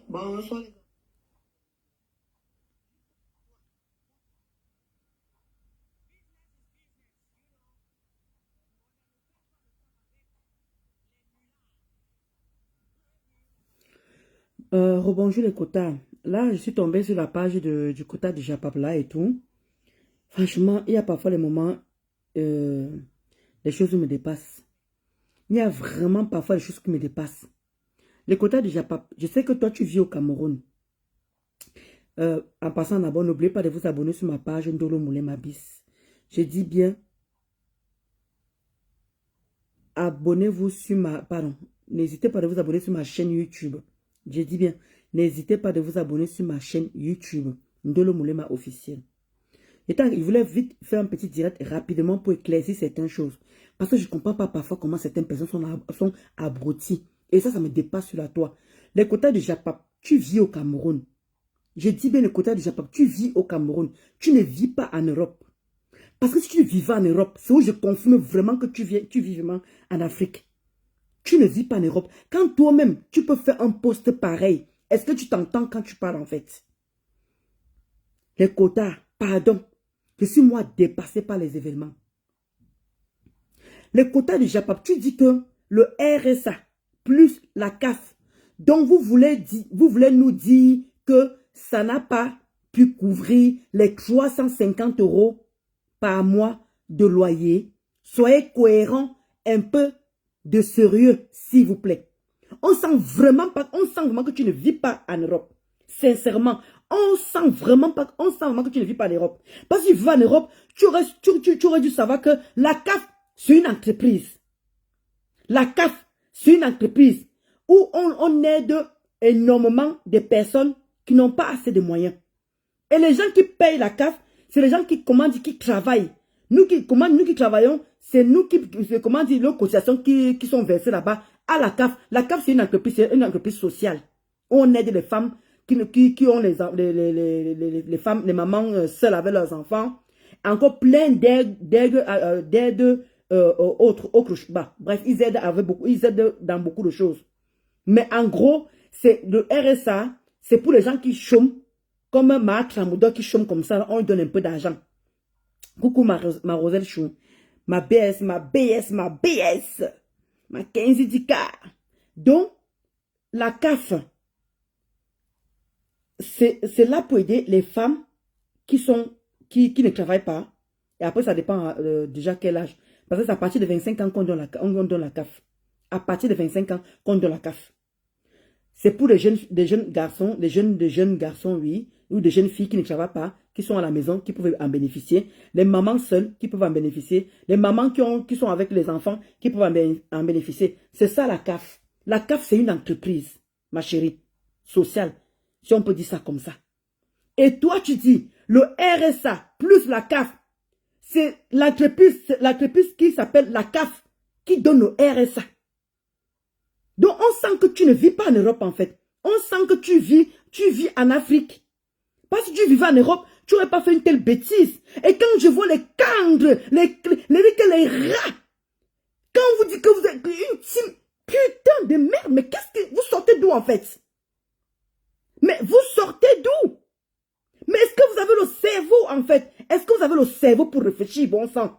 Bonsoir. Rebonjour les quotas. Là, je suis tombée sur la page du quota de Japapla et tout. Franchement, il y a parfois les moments, les choses me dépassent. Il y a vraiment parfois des choses qui me dépassent. Les quotas de Japap, je sais que toi, tu vis au Cameroun. En passant d'abord, n'oubliez pas de vous abonner sur ma page Ndolo Moulé Mabis. Je dis bien, abonnez-vous sur ma... Pardon, n'hésitez pas de vous abonner sur ma chaîne YouTube. Je dis bien, n'hésitez pas de vous abonner sur ma chaîne YouTube. Ndolo Moulema officiel. Il voulait vite faire un petit direct rapidement pour éclaircir certaines choses. Parce que je ne comprends pas parfois comment certaines personnes sont abruties. Et ça me dépasse sur la toile. Les quotas du Japap, tu vis au Cameroun. Je dis bien les quotas du Japap, tu vis au Cameroun. Tu ne vis pas en Europe. Parce que si tu vivais en Europe, c'est où je confirme vraiment que tu vis vraiment en Afrique. Tu ne vis pas en Europe. Quand toi-même, tu peux faire un poste pareil, est-ce que tu t'entends quand tu parles en fait? Les quotas, pardon. Je suis moi dépassé par les événements. Les quotas du Japap, tu dis que le RSA plus la CAF, donc vous voulez nous dire que ça n'a pas pu couvrir les 350 € par mois de loyer. Soyez cohérents, un peu de sérieux, s'il vous plaît. On sent vraiment que tu ne vis pas en Europe. Sincèrement, on sent vraiment que tu ne vis pas en Europe. Parce que si tu vis en Europe, tu aurais dû savoir que la CAF, c'est une entreprise. La CAF, c'est une entreprise où on aide énormément de personnes qui n'ont pas assez de moyens. Et les gens qui payent la CAF, c'est les gens qui travaillent. Nous qui travaillons, c'est nous qui, les cotisations qui sont versées là-bas à la CAF. La CAF, c'est une entreprise sociale. On aide les femmes qui ont les femmes, les mamans seules avec leurs enfants. Encore plein d'aides autres. Bref, ils aident dans beaucoup de choses. Mais en gros, c'est le RSA, c'est pour les gens qui chôment, comme Marc Ramoudo qui chôme comme ça, on lui donne un peu d'argent. Coucou ma Roselle Chou, ma BS, ma 15 Dika. Donc, la CAF, c'est là pour aider les femmes qui ne travaillent pas. Et après, ça dépend déjà quel âge. Parce que c'est à partir de 25 ans qu'on donne la CAF. À partir de 25 ans qu'on donne la CAF. C'est pour des jeunes garçons, des jeunes garçons, oui, ou des jeunes filles qui ne travaillent pas, qui sont à la maison, qui peuvent en bénéficier. Les mamans seules qui peuvent en bénéficier. Les mamans qui sont avec les enfants qui peuvent en bénéficier. C'est ça la CAF. La CAF, c'est une entreprise, ma chérie, sociale, si on peut dire ça comme ça. Et toi, tu dis, le RSA plus la CAF, c'est l'entreprise qui s'appelle la CAF qui donne le RSA. Donc, on sent que tu ne vis pas en Europe, en fait. On sent que tu vis en Afrique. Parce que si tu vivais en Europe, tu n'aurais pas fait une telle bêtise. Et quand je vois les cangres, les rats, quand on vous dit que vous êtes une team, putain de merde, mais qu'est-ce que vous sortez d'où, en fait? Mais vous sortez d'où? Mais est-ce que vous avez le cerveau, en fait? Est-ce que vous avez le cerveau pour réfléchir, bon sang?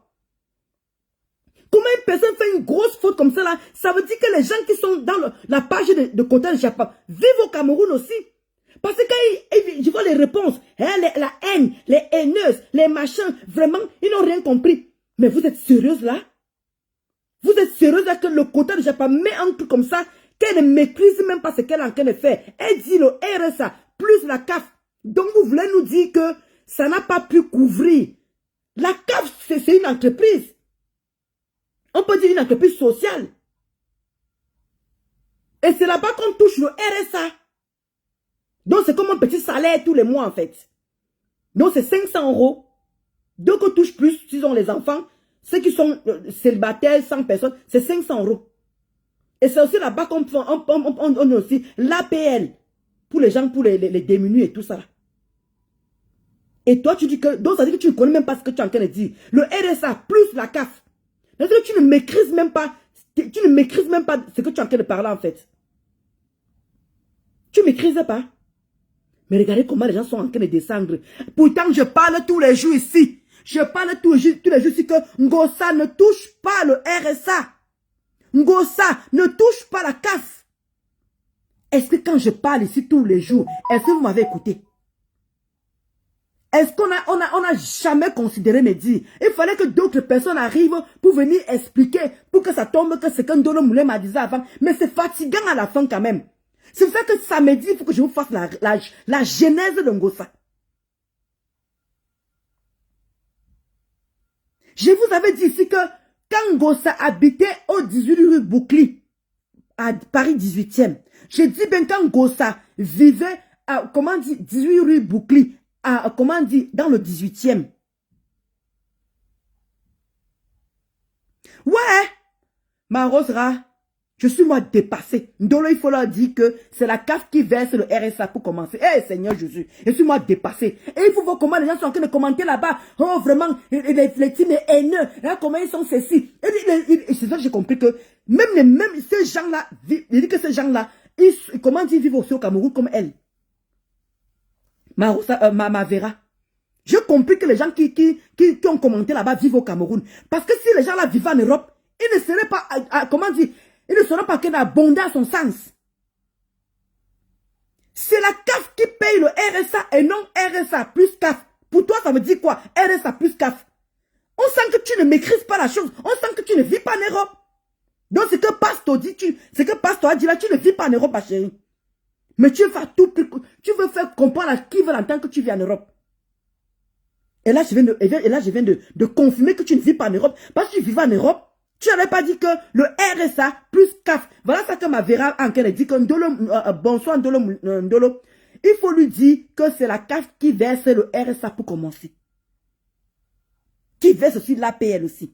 Comment une personne fait une grosse faute comme ça là? Ça veut dire que les gens qui sont dans la page de quota de Japon vivent au Cameroun aussi. Parce que quand je vois les réponses, hein, la haine, les haineuses, les machins, vraiment, ils n'ont rien compris. Mais vous êtes sérieuse là? Vous êtes sérieuse là que le quota de Japon met un truc comme ça, qu'elle ne maîtrise même pas ce qu'elle est en train de faire. Elle dit le RSA plus la CAF. Donc vous voulez nous dire que ça n'a pas pu couvrir. La CAF, c'est une entreprise. On peut dire une entreprise sociale. Et c'est là-bas qu'on touche le RSA. Donc c'est comme un petit salaire tous les mois en fait. Donc c'est 500 €. Donc on touche plus s'ils ont les enfants. Ceux qui sont célibataires, 100 personnes, c'est 500 €. Et c'est aussi là-bas qu'on on aussi l'APL. Pour les gens, pour les démunis et tout ça. Et toi tu dis que, donc ça veut dire que tu ne connais même pas ce que tu es en train de dire. Le RSA plus la CAF. Tu ne maîtrises même pas ce que tu es en train de parler en fait. Tu ne maîtrises pas. Mais regardez comment les gens sont en train de descendre. Pourtant, je parle tous les jours ici. Je parle tous les jours ici que Ngossa ne touche pas le RSA. Ngossa ne touche pas la CAF. Est-ce que quand je parle ici tous les jours, est-ce que vous m'avez écouté? Est-ce qu'on a jamais considéré mes dires? Il fallait que d'autres personnes arrivent pour venir expliquer, pour que ça tombe, que c'est qu'un Ndolo Moulin m'a dit avant. Mais c'est fatigant à la fin quand même. C'est pour ça que samedi, il faut que je vous fasse la genèse de Ngossa. Je vous avais dit ici que quand Ngossa habitait au 18 rue Boucli, à Paris 18e, je dis bien quand Ngossa vivait à, comment dit, 18 rue Boucli, à, comment dit, dans le 18e. Ouais, ma Rosera, je suis moi dépassé. Ndolo, il faut leur dire que c'est la CAF qui verse le RSA pour commencer. Eh, Seigneur Jésus, je suis moi dépassé. Et il faut voir comment les gens sont en train de commenter là-bas. Oh, vraiment, les teams haineux. Là, comment ils sont ceci. Et c'est ça que j'ai compris que même ces gens-là, il dit que ces gens-là, comment ils vivent aussi au Cameroun comme elle. Ma Vera. J'ai compris que les gens qui ont commenté là-bas vivent au Cameroun. Parce que si les gens là vivent en Europe, ils ne seraient pas, comment dire, ils ne sauront pas qu'il a abondé à son sens. C'est la CAF qui paye le RSA et non RSA plus CAF. Pour toi, ça veut dire quoi? RSA plus CAF. On sent que tu ne maîtrises pas la chose. On sent que tu ne vis pas en Europe. Donc, ce que Pastor dit, ce que Pastor a dit là, tu ne vis pas en Europe, ma chérie. Mais tu veux faire tout, tu veux faire comprendre à qui veut entendre que tu vis en Europe. Et là, je viens de confirmer que tu ne vis pas en Europe. Parce que tu vivais en Europe, tu n'avais pas dit que le RSA plus CAF. Voilà ça que ma Vera en a dit que bonsoir Ndolo. Il faut lui dire que c'est la CAF qui verse le RSA pour commencer. Qui verse aussi l'APL aussi.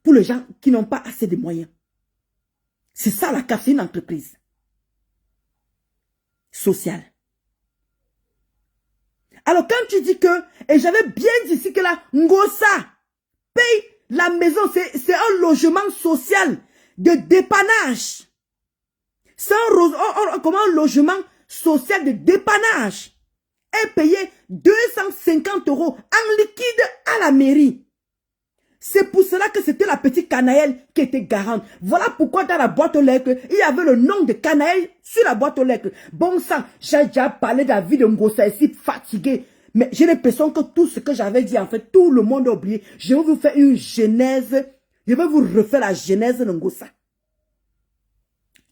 Pour les gens qui n'ont pas assez de moyens. C'est ça la CAF, c'est une entreprise sociale. Alors quand tu dis que, et j'avais bien dit ici que la Ngossa paye la maison, c'est un logement social de dépannage. C'est un logement social de dépannage. Est payé 250 € en liquide à la mairie. C'est pour cela que c'était la petite Canaëlle qui était garante. Voilà pourquoi dans la boîte aux lettres, il y avait le nom de Canaëlle sur la boîte aux lettres. Bon sang, j'ai déjà parlé de la vie de Ngossa ici, fatigué. Mais j'ai l'impression que tout ce que j'avais dit, en fait, tout le monde a oublié. Je vais vous faire une genèse. Je vais vous refaire la genèse de Ngossa.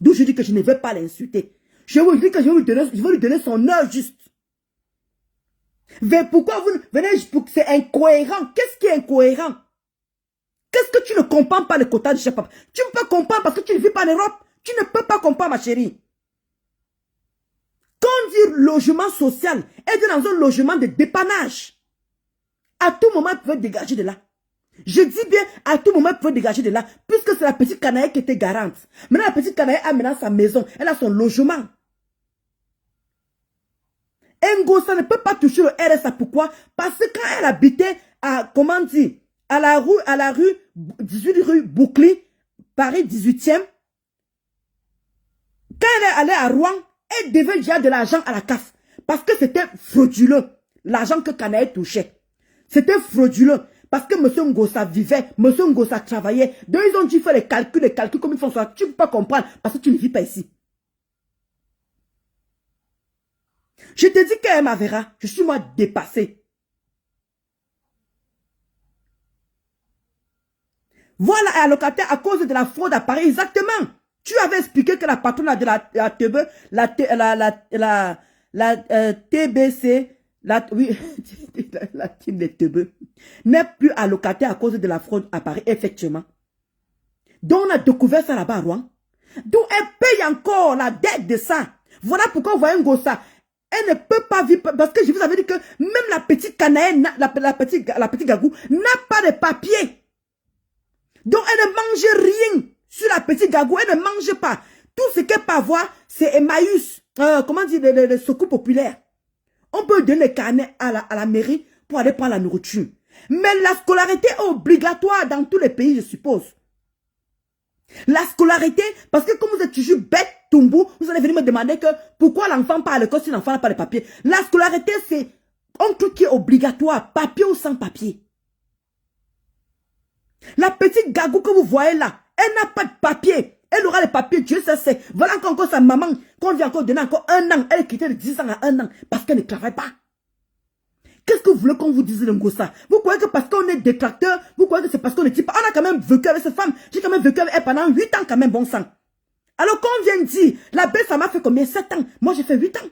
D'où je dis que je ne vais pas l'insulter. Je vous dis que je vais lui donner son heure juste. Mais pourquoi vous venez, c'est incohérent. Qu'est-ce qui est incohérent? Qu'est-ce que tu ne comprends pas le quota du chef? Tu ne peux pas comprendre parce que tu ne vis pas en Europe. Tu ne peux pas comprendre, ma chérie. Quand on dit logement social, elle est dans un logement de dépannage. À tout moment, elle pouvait dégager de là. Je dis bien, à tout moment, elle pouvait dégager de là, puisque c'est la petite Canaëlle qui était garante. Maintenant, la petite Canaëlle a maintenant sa maison, elle a son logement. Ngossa ne peut pas toucher le RSA. Pourquoi? Parce que quand elle habitait à, comment dire, à la rue 18 rue Boucli, Paris 18e, quand elle est allée à Rouen, elle devait déjà de l'argent à la CAF. Parce que c'était frauduleux, l'argent que Canaëlle touchait. C'était frauduleux. Parce que M. Ngossa vivait, M. Ngossa travaillait. Donc ils ont dû faire les calculs comme ils font ça. Tu ne peux pas comprendre parce que tu ne vis pas ici. Je te dis qu'elle m'a verra. Je suis moi dépassé. Voilà un locataire à cause de la fraude à Paris. Exactement. Tu avais expliqué que la patronne de la TBC, oui, la team de Tebe, n'est plus allocataire à cause de la fraude à Paris, effectivement. Donc on a découvert ça là-bas à Rouen. Donc elle paye encore la dette de ça. Voilà pourquoi vous voyez Ngossa. Elle ne peut pas vivre, parce que je vous avais dit que même la petite Canaëlle, la petite Gagou, n'a pas de papier. Donc elle ne mange rien sur la petite Gagou, elle ne mange pas. Tout ce qu'elle peut avoir, c'est Emmaüs, comment dire, le secours populaire. On peut donner les carnets à la mairie pour aller prendre la nourriture. Mais la scolarité est obligatoire dans tous les pays, je suppose. La scolarité, parce que comme vous êtes toujours bête, Toumbo, vous allez venir me demander que pourquoi l'enfant part à l'école si l'enfant n'a pas de papier. La scolarité, c'est un truc qui est obligatoire, papier ou sans papier. La petite gagou que vous voyez là, elle n'a pas de papier. Elle aura les papiers, Dieu sait c'est. Voilà encore sa maman, qu'on vient encore donner encore 1 an. Elle est quittée de 10 ans à 1 an parce qu'elle ne travaille pas. Qu'est-ce que vous voulez qu'on vous dise le Ngossa? Vous croyez que parce qu'on est détracteur, vous croyez que c'est parce qu'on ne dit pas, on a quand même vécu avec cette femme. J'ai quand même vécu avec elle pendant 8 ans quand même, bon sang. Alors qu'on vient dire, la belle ça m'a fait combien? 7 ans. Moi j'ai fait 8 ans.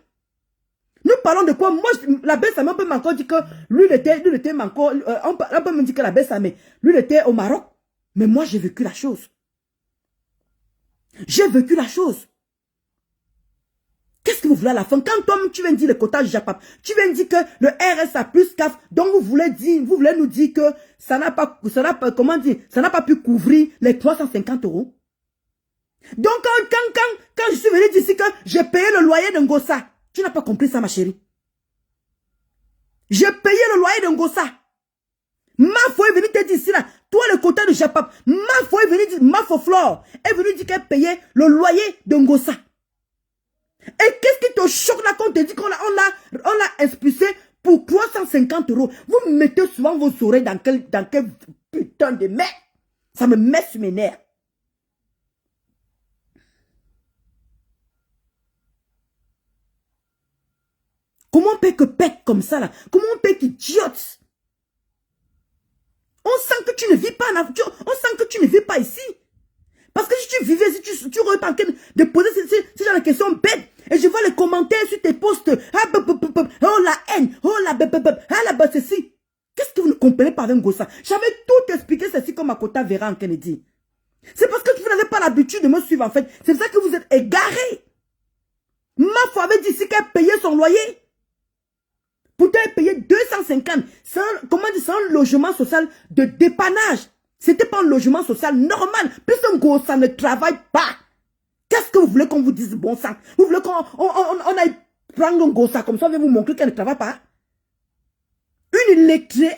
Nous parlons de quoi? Moi, la belle ça peut m'encore dire que lui il était encore, on peut me dire que la belle ça lui il était au Maroc. Mais moi j'ai vécu la chose. J'ai vécu la chose. Qu'est-ce que vous voulez à la fin? Quand toi, tu viens dire le quota JAPAP, tu viens dire que le RSA plus CAF, donc vous voulez nous dire que ça n'a pas pu couvrir les 350 €. Donc, quand je suis venu d'ici que j'ai payé le loyer de Ngossa, tu n'as pas compris ça, ma chérie. J'ai payé le loyer de Ngossa. Ma foi est venue te dire ici là, toi le quota de JAPAP, ma foi est venue dire, ma foi Flore est venue dire qu'elle payait le loyer de Ngossa. Et qu'est-ce qui te choque là quand on te dit qu'on l'a expulsé pour 350 €? Vous mettez souvent vos oreilles dans quel putain de merde. Ça me met sur mes nerfs. Comment on peut que pète comme ça là? Comment on peut qu'idiote? On sent que tu ne vis pas en Afrique. On sent que tu ne vis pas ici. Parce que si tu vivais, si tu aurais tenté de poser ces genre de questions bêtes, et je vois les commentaires sur tes posts, oh la haine, oh la ceci. Qu'est-ce que vous ne comprenez pas avec Ngossa? J'avais tout expliqué ceci comme Akota Vera en Kennedy. C'est parce que vous n'avez pas l'habitude de me suivre en fait. C'est ça que vous êtes égarés. Ma foi avait dit ici qu'elle payait son loyer. Pourtant, elle payait 250. C'est un logement social de dépannage. C'était pas un logement social normal. Puisque Ngossa ne travaille pas. Qu'est-ce que vous voulez qu'on vous dise bon sang? Vous voulez qu'on aille prendre Ngossa comme ça, on va vous montrer qu'elle ne travaille pas? Une illettrée.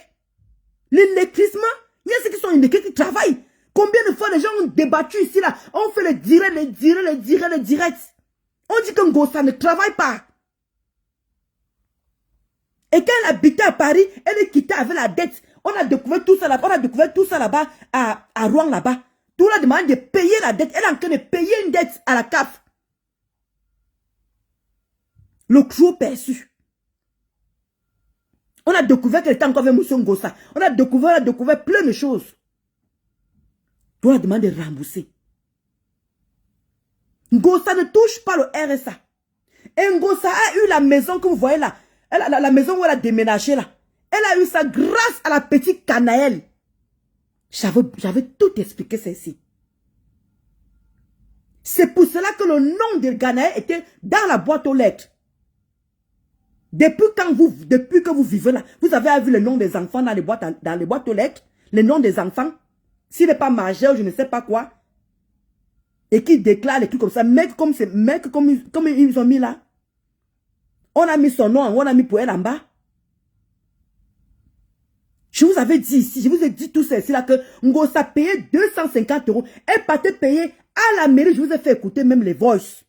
L'électrisme, il y a ceux qui sont illettrés qui travaillent. Combien de fois les gens ont débattu ici là? On fait les directs. On dit que Ngossa ne travaille pas. Et quand elle habitait à Paris, elle est quittée avec la dette. On a découvert tout ça là-bas. À Rouen là-bas. Tout la demande de payer la dette. Elle est en train de payer une dette à la CAF. Le trop perçu. On a découvert qu'elle était encore avec M. Ngossa. On a découvert plein de choses. Tout la demande de rembourser. Ngossa ne touche pas le RSA. Et Ngossa a eu la maison que vous voyez là. La maison où elle a déménagé là. Elle a eu ça grâce à la petite Canaëlle. J'avais tout expliqué ceci. C'est pour cela que le nom de Canaëlle était dans la boîte aux lettres. Depuis que vous vivez là, vous avez vu le nom des enfants dans les boîtes aux lettres. Le nom des enfants. S'il n'est pas majeur, je ne sais pas quoi. Et qui déclare les trucs comme ça. Mec comme ils ont mis là. On a mis son nom, on a mis pour elle en bas. Je vous avais dit ici, je vous ai dit tout ça ici là que Ngossa payait 250 €. Elle partait payer à la mairie. Je vous ai fait écouter même les voices.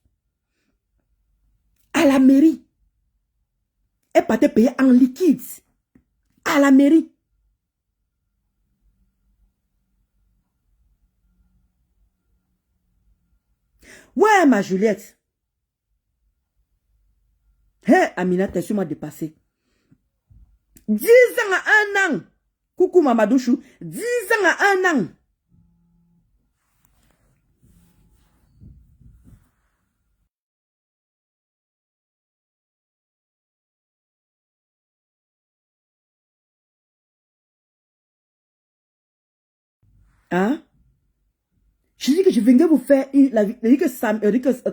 À la mairie. Elle partait payer en liquide. À la mairie. Ouais, ma Juliette. Hé, Amina, t'es sûrement dépassé. 10 ans à 1 an. Coucou Mamadouchou. 10 ans à 1 an. Hein? Je dis que je venais vous faire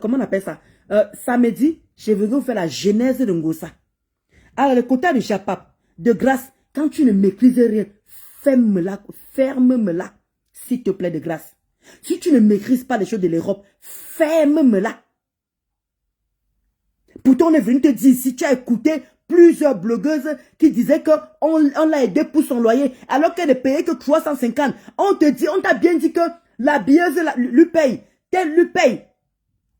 comment on appelle ça? Samedi, je venais vous faire la genèse de Ngossa. Alors, le quota de JAPAP, de grâce, quand tu ne maîtrises rien, ferme-me-la, s'il te plaît, de grâce. Si tu ne maîtrises pas les choses de l'Europe, ferme-me-la. Pourtant, on est venu te dire, si tu as écouté plusieurs blogueuses qui disaient qu'on l'a aidé pour son loyer, alors qu'elle ne payait que 350, on t'a bien dit que La billeuse lui paye. Tel lui paye.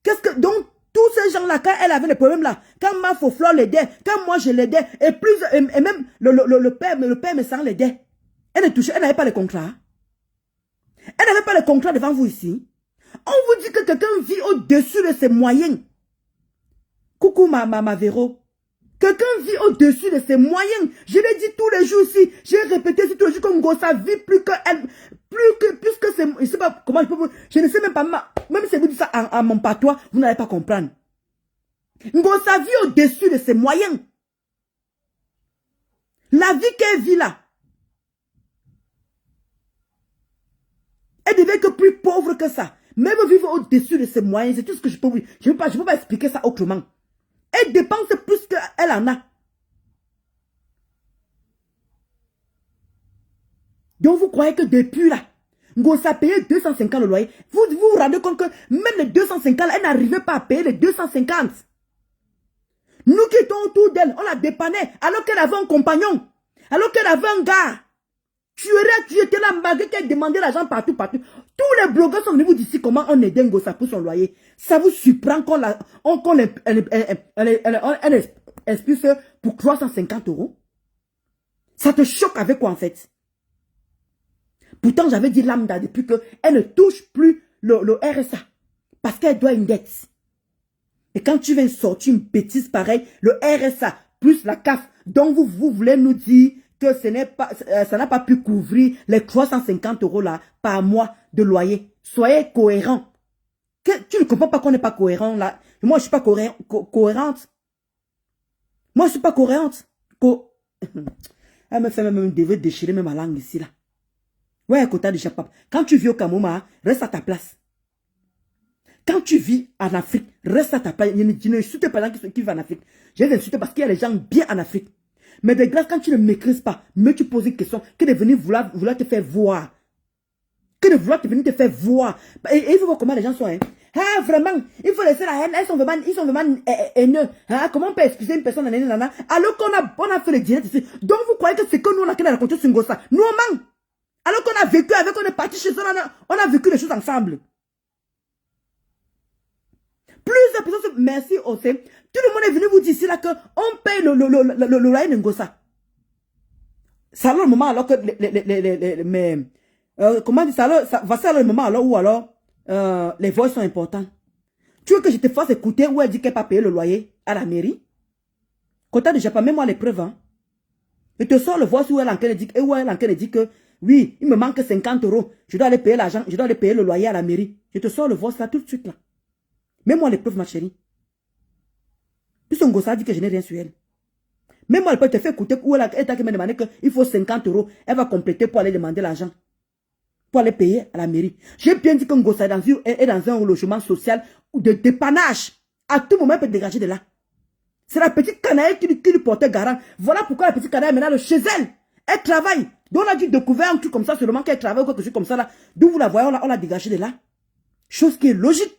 Qu'est-ce que... Donc, tous ces gens-là, quand elle avait les problèmes là, quand ma Flore l'aidait, quand moi je l'aidais, et même le père me sans l'aidait. Elle ne touchait, elle n'avait pas le contrat. Elle n'avait pas le contrat devant vous ici. On vous dit que quelqu'un vit au-dessus de ses moyens. Coucou ma Véro. Quelqu'un vit au-dessus de ses moyens. Je l'ai dit tous les jours ici. J'ai répété ici tous les jours que Ngossa vit plus que c'est... Je ne sais pas comment je peux... Je ne sais même pas... Même si vous dites ça à mon patois, vous n'allez pas comprendre. Ngossa vit au-dessus de ses moyens. La vie qu'elle vit là. Elle devait être plus pauvre que ça. Même vivre au-dessus de ses moyens, c'est tout ce que je peux vous dire. Je ne peux pas expliquer ça autrement. Elle dépense plus qu'elle en a. Donc vous croyez que depuis là, Ngossa payait 250 le loyer. Vous vous rendez compte que même les 250, elle n'arrivait pas à payer les 250. Nous qui étions autour d'elle, on la dépannait alors qu'elle avait un compagnon. Alors qu'elle avait un gars. Tu étais là, malgré qu'elle demandait l'argent partout. Tous les blogueurs sont venus vous dire comment on aidait Ngossa pour son loyer. Ça vous surprend qu'on expulse pour 350 €. Ça te choque avec quoi en fait? Pourtant, j'avais dit lambda depuis qu'elle ne touche plus le RSA. Parce qu'elle doit une dette. Et quand tu viens sortir une bêtise pareille, le RSA plus la CAF, donc vous voulez nous dire que ça n'a pas pu couvrir les 350 € là par mois de loyer. Soyez cohérents. Tu ne comprends pas qu'on n'est pas cohérent là. Moi, je ne suis pas cohérente. Moi, je ne suis pas cohérente. Elle me fait même déchirer même ma langue ici là. Ouais, Kota de Japap. Quand tu vis au Cameroun, reste à ta place. Quand tu vis en Afrique, reste à ta place. Je n'insulte pas les gens qui vivent en Afrique. Je les insulte parce qu'il y a des gens bien en Afrique. Mais de grâce, quand tu ne maîtrises pas, mais tu poses une question, que de venir vouloir te faire voir. Que de vouloir venir te faire voir. Et il faut voir comment les gens sont. Hein. Ah, vraiment, il faut laisser la haine. Ils sont vraiment haineux. Ah, comment on peut excuser une personne en haine, alors qu'on a fait le direct ici. Donc vous croyez que c'est que nous, on a raconté sur Ngossa. Nous, on ment. Alors qu'on a vécu avec, on est parti chez eux, on a vécu les choses ensemble. Plusieurs personnes, merci aussi. Tout le monde est venu vous dire ici là qu'on paye le loyer de Ngossa. C'est alors le moment alors que comment dire ça va ser le moment alors où alors les voix sont importants. Tu veux que je te fasse écouter où elle dit qu'elle n'a pas payé le loyer à la mairie? Kota de Japon, mets-moi les preuves. Hein. Je te sors le voix où elle en train de dire que oui, il me manque 50 €. Je dois aller payer l'argent, je dois aller payer le loyer à la mairie. Je te sors le voix là tout de suite là. Mets-moi les preuves, ma chérie. Puis son gosse a dit que je n'ai rien sur elle. Même moi, elle peut te faire écouter où elle t'a demandé qu'il faut 50 €. Elle va compléter pour aller demander l'argent. Pour aller payer à la mairie. J'ai bien dit que Ngossa est dans un logement social de dépannage. À tout moment, elle peut dégager de là. C'est la petite canaille qui lui portait garant. Voilà pourquoi la petite canaille est maintenant chez elle. Elle travaille. Donc on a dû découvrir un truc comme ça, seulement qu'elle travaille ou quelque chose comme ça là. D'où vous la voyez, on l'a dégagé de là. Chose qui est logique.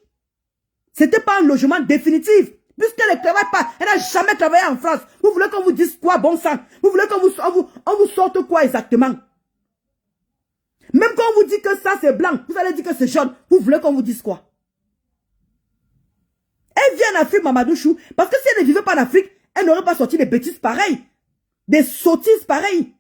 C'était pas un logement définitif. Puisqu'elle ne travaille pas, elle n'a jamais travaillé en France. Vous voulez qu'on vous dise quoi, bon sang? Vous voulez qu'on vous sorte quoi exactement? Même quand on vous dit que ça c'est blanc, vous allez dire que c'est jaune. Vous voulez qu'on vous dise quoi? Elle vient en Afrique, Mamadou Chou, parce que si elle ne vivait pas en Afrique, elle n'aurait pas sorti des bêtises pareilles. Des sottises pareilles.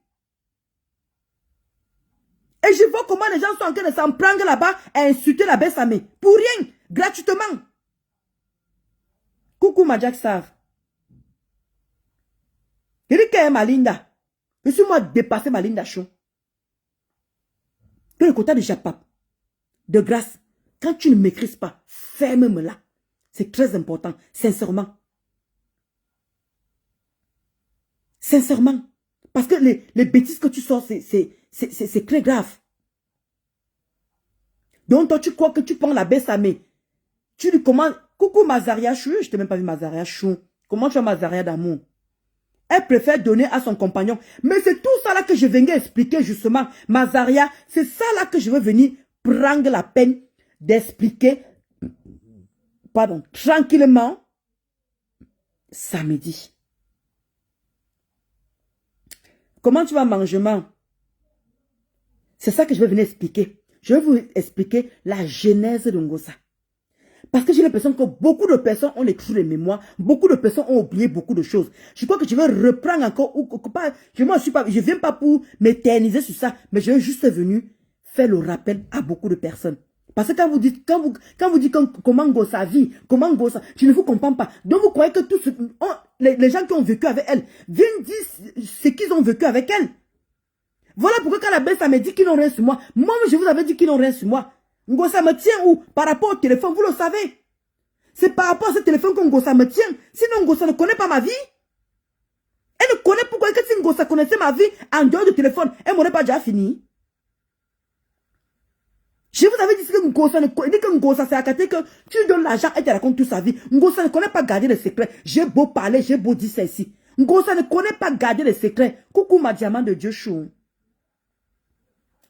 Et je vois comment les gens sont en train de s'en prendre là-bas et insulter la Bessamé. Pour rien, gratuitement. Coucou ma Jack Sav. Je dis qu'elle est ma Linda. Je suis moi dépassé ma Linda Chou. Que le quota de Japap. De grâce, quand tu ne maîtrises pas, ferme-me là. C'est très important, sincèrement. Sincèrement. Parce que les bêtises que tu sors, c'est très grave. Donc toi, tu crois que tu prends la Bessamé. Tu lui commandes, coucou Mazaria Chou, je t'ai même pas vu Mazaria Chou. Comment tu as Mazaria d'amour? Elle préfère donner à son compagnon. Mais c'est tout ça là que je venais expliquer justement. Mazaria, c'est ça là que je veux venir prendre la peine d'expliquer. Pardon, tranquillement. Samedi. Comment tu vas manger, maman? C'est ça que je veux venir expliquer. Je vais vous expliquer la genèse de Ngossa. Parce que j'ai l'impression que beaucoup de personnes ont les trous de mémoire, beaucoup de personnes ont oublié beaucoup de choses. Je crois que je vais reprendre encore, je ne viens pas pour m'éterniser sur ça, mais je suis juste venu faire le rappel à beaucoup de personnes. Parce que quand vous dites comment Ngossa vit, comment Ngossa, je ne vous comprends pas. Donc vous croyez que tous les gens qui ont vécu avec elle viennent dire ce qu'ils ont vécu avec elle. Voilà pourquoi quand la belle, ça me dit qu'ils n'ont rien sur moi. Moi, je vous avais dit qu'ils n'ont rien sur moi. Ngossa me tient où? Par rapport au téléphone, vous le savez. C'est par rapport à ce téléphone que Ngossa me tient. Sinon, Ngossa ne connaît pas ma vie. Elle ne connaît pourquoi que si Ngossa connaissait ma vie en dehors du téléphone, elle m'aurait pas déjà fini. Je vous avais dit que Ngossa c'est à côté que tu donnes l'argent et tu racontes toute sa vie. Ngossa ne connaît pas garder les secrets. J'ai beau parler, j'ai beau dire ça ici. Ngossa ne connaît pas garder les secrets. Coucou ma diamant de Dieu chou.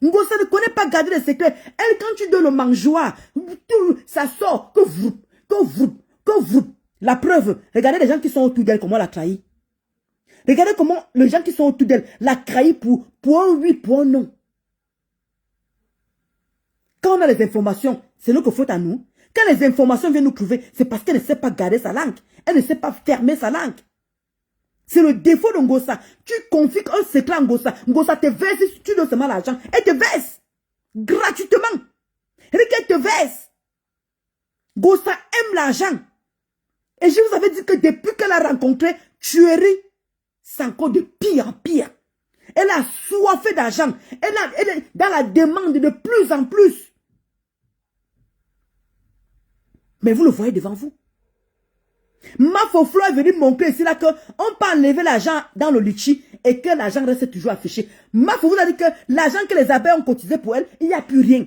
Ngossa ne connaît pas garder les secrets. Elle, quand tu donnes le mangeoire, ça sort, que vous. La preuve, regardez les gens qui sont autour d'elle, comment elle a trahi. Regardez comment les gens qui sont autour d'elle l'a trahi pour un oui, pour un non. Quand on a les informations, c'est notre faute à nous. Quand les informations viennent nous prouver, c'est parce qu'elle ne sait pas garder sa langue. Elle ne sait pas fermer sa langue. C'est le défaut de Ngossa. Tu confies un secret à Ngossa. Ngossa te verse si tu donnes seulement l'argent. Elle te verse. Gratuitement. Elle te verse. Ngossa aime l'argent. Et je vous avais dit que depuis qu'elle a rencontré tuerie, c'est encore de pire en pire. Elle a soifé d'argent. Elle est dans la demande de plus en plus. Mais vous le voyez devant vous. Mafoflo est venu montrer ici là qu'on peut enlever l'argent dans le litchi et que l'argent reste toujours affiché. Mafo vous a dit que l'argent que les abeilles ont cotisé pour elle, il n'y a plus rien.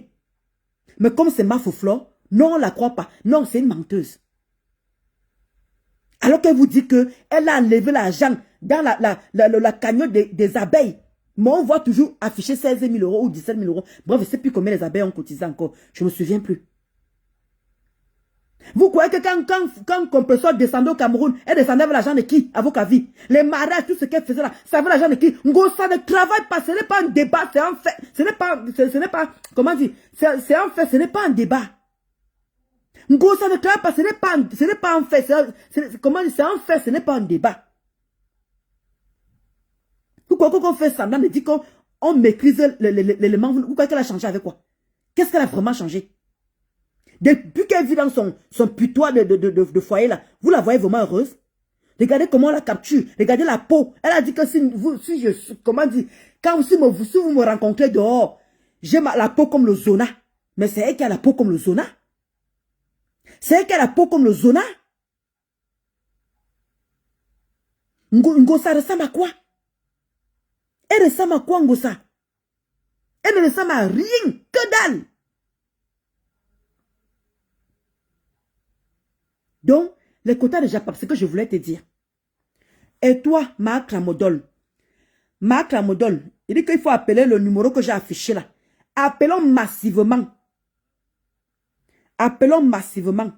Mais comme c'est Mafoflo, non, on ne la croit pas. Non, c'est une menteuse. Alors qu'elle vous dit qu'elle a enlevé l'argent dans la cagnotte des abeilles. Mais on voit toujours afficher 16 000 € ou 17 000 €. Bref, je ne sais plus combien les abeilles ont cotisé encore. Je ne me souviens plus. Vous croyez que quand Compressor descendait au Cameroun, elle descendait avec l'argent de qui? À vos avis. Les mariages, tout ce qu'elle faisait là, ça avait l'argent de qui? Ngossa ne travaille pas, ce n'est pas un débat, c'est un fait. Ce n'est pas, comment dire, c'est un fait, ce n'est pas un débat. Ngossa ne travaille pas, ce n'est pas un fait, comment dire, c'est un fait, ce n'est pas un débat. Vous croyez qu'on fait semblant de dire qu'on maîtrise l'élément, vous croyez qu'elle a changé avec quoi? Qu'est-ce qu'elle a vraiment changé? Depuis qu'elle vit dans son putois de foyer là, vous la voyez vraiment heureuse? Regardez comment on la capture, regardez la peau. Elle a dit que comment dire, si vous me rencontrez dehors, j'ai la peau comme le Zona. Mais c'est elle qui a la peau comme le Zona. C'est elle qui a la peau comme le Zona. Ngossa ressemble à quoi? Elle ressemble à quoi, Ngossa? Elle ne ressemble à rien, que dalle. Donc, les quotas de Japap, c'est ce que je voulais te dire. Et toi, Marc Lamodol, il dit qu'il faut appeler le numéro que j'ai affiché là. Appelons massivement. Appelons massivement.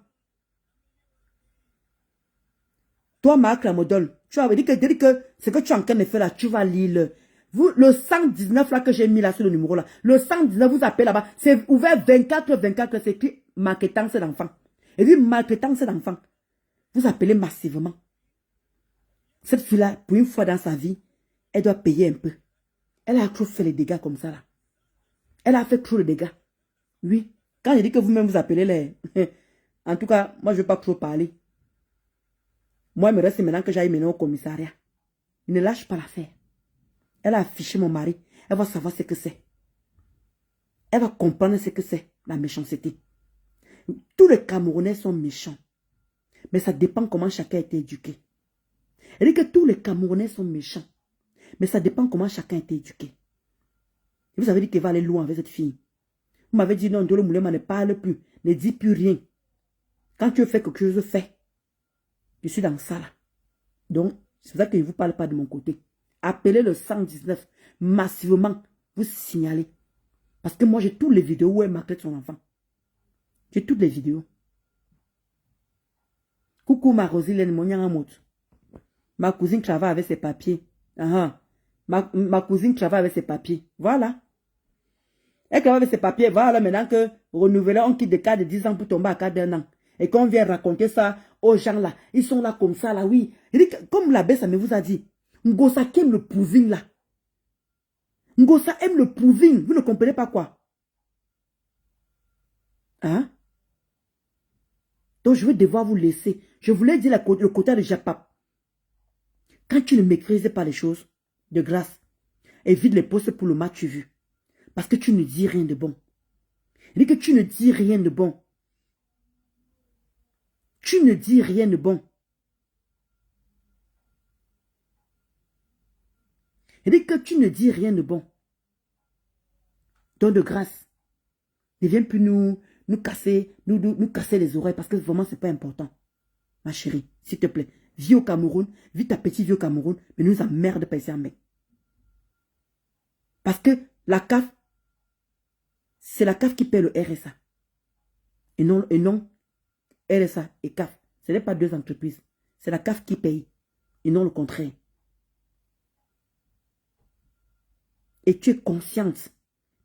Toi, Marc Lamodol, tu as dit que ce que tu es en train de faire là, tu vas lire le 119 là que j'ai mis là sur le numéro là. Le 119, vous appelez là-bas. C'est ouvert 24/24, c'est écrit maltraitance d'enfants. Et puis, maltraitance d'enfants. Vous appelez massivement. Cette fille-là, pour une fois dans sa vie, elle doit payer un peu. Elle a trop fait les dégâts comme ça, là. Elle a fait trop de dégâts. Oui. Quand je dis que vous-même vous appelez les... En tout cas, moi, je ne veux pas trop parler. Moi, il me reste maintenant que j'aille mener au commissariat. Il ne lâche pas l'affaire. Elle a affiché mon mari. Elle va savoir ce que c'est. Elle va comprendre ce que c'est, la méchanceté. Tous les Camerounais sont méchants. Mais ça dépend comment chacun a été éduqué. Elle dit que tous les Camerounais sont méchants. Mais ça dépend comment chacun a été éduqué. Et vous avez dit qu'elle va aller loin avec cette fille. Vous m'avez dit non, Ndolo Moulema ne parle plus. Ne dit plus rien. Quand tu fais quelque chose, fais. Je suis dans ça là. Donc, c'est pour ça que je ne vous parle pas de mon côté. Appelez le 119 massivement. Vous signalez. Parce que moi, j'ai toutes les vidéos où elle maltraite son enfant. J'ai toutes les vidéos. Coucou ma Rosilène, mon Yangamot. Ma cousine travaille avec ses papiers. Ma cousine travaille avec ses papiers. Voilà. Elle travaille avec ses papiers. Voilà maintenant que renouveler, on quitte des cas de 10 ans pour tomber à cas d'1 an. Et qu'on vient raconter ça aux gens là. Ils sont là comme ça là, oui. Comme la baisse, mais vous a dit. Ngosa qui aime le proving là. Ngosa aime le proving. Vous ne comprenez pas quoi? Hein? Donc je vais devoir vous laisser. Je voulais dire le quota de Japap. Quand tu ne maîtrises pas les choses, de grâce, évite les postes pour le match vu. Parce que tu ne dis rien de bon. Il dit que tu ne dis rien de bon. Tu ne dis rien de bon. Il dit que tu ne dis rien de bon. Donc de grâce, ne viens plus nous casser les oreilles parce que vraiment c'est pas important. Ma chérie, s'il te plaît, vis au Cameroun, vis ta petite vie au Cameroun, mais nous emmerde pas ici en mai. Parce que la CAF, c'est la CAF qui paie le RSA. Et non RSA et CAF. Ce n'est pas deux entreprises. C'est la CAF qui paye. Et non le contraire. Et tu es consciente.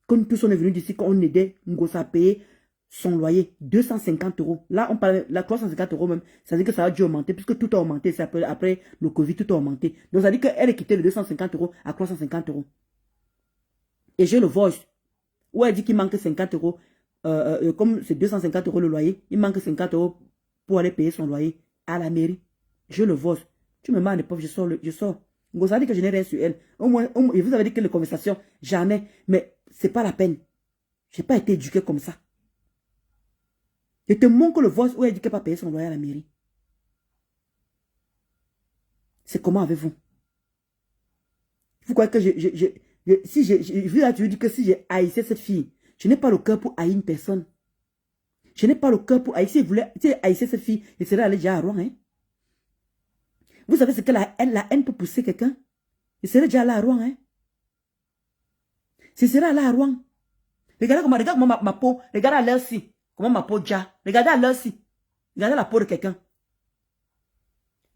Quand nous tous on est venus d'ici, qu'on aidait Ngosa à payer son loyer 250 €. Là, on parle, là, 350 € même. Ça veut dire que ça a dû augmenter, puisque tout a augmenté. C'est après le Covid, tout a augmenté. Donc, ça veut dire qu'elle est quittée de 250 € à 350 €. Et j'ai le voice où elle dit qu'il manque 50 €. Comme c'est 250 € le loyer, il manque 50 € pour aller payer son loyer à la mairie. Je le voice. Tu me mets en épreuve, je sors. Ngosa dit que je n'ai rien sur elle. Au moins, et vous avez dit que les conversations, j'en ai. Mais c'est pas la peine. Je n'ai pas été éduqué comme ça. Je te montre le voice où elle dit qu'elle ne peut pas payer son loyer à la mairie. C'est comment avec vous? Vous croyez que je dis que si j'ai haïssé cette fille, je n'ai pas le cœur pour haïr une personne. Je n'ai pas le cœur pour haïr. Si elle haïssait cette fille, elle serait allée déjà à Rouen. Hein? Vous savez ce que la haine peut pousser quelqu'un? Elle serait déjà allée à Rouen. Hein? Elle serait allée à Rouen. Regarde comment ma peau, regarde à l'heure-ci. Comment ma peau déjà. Regardez à l'heure-ci. Regardez la peau de quelqu'un.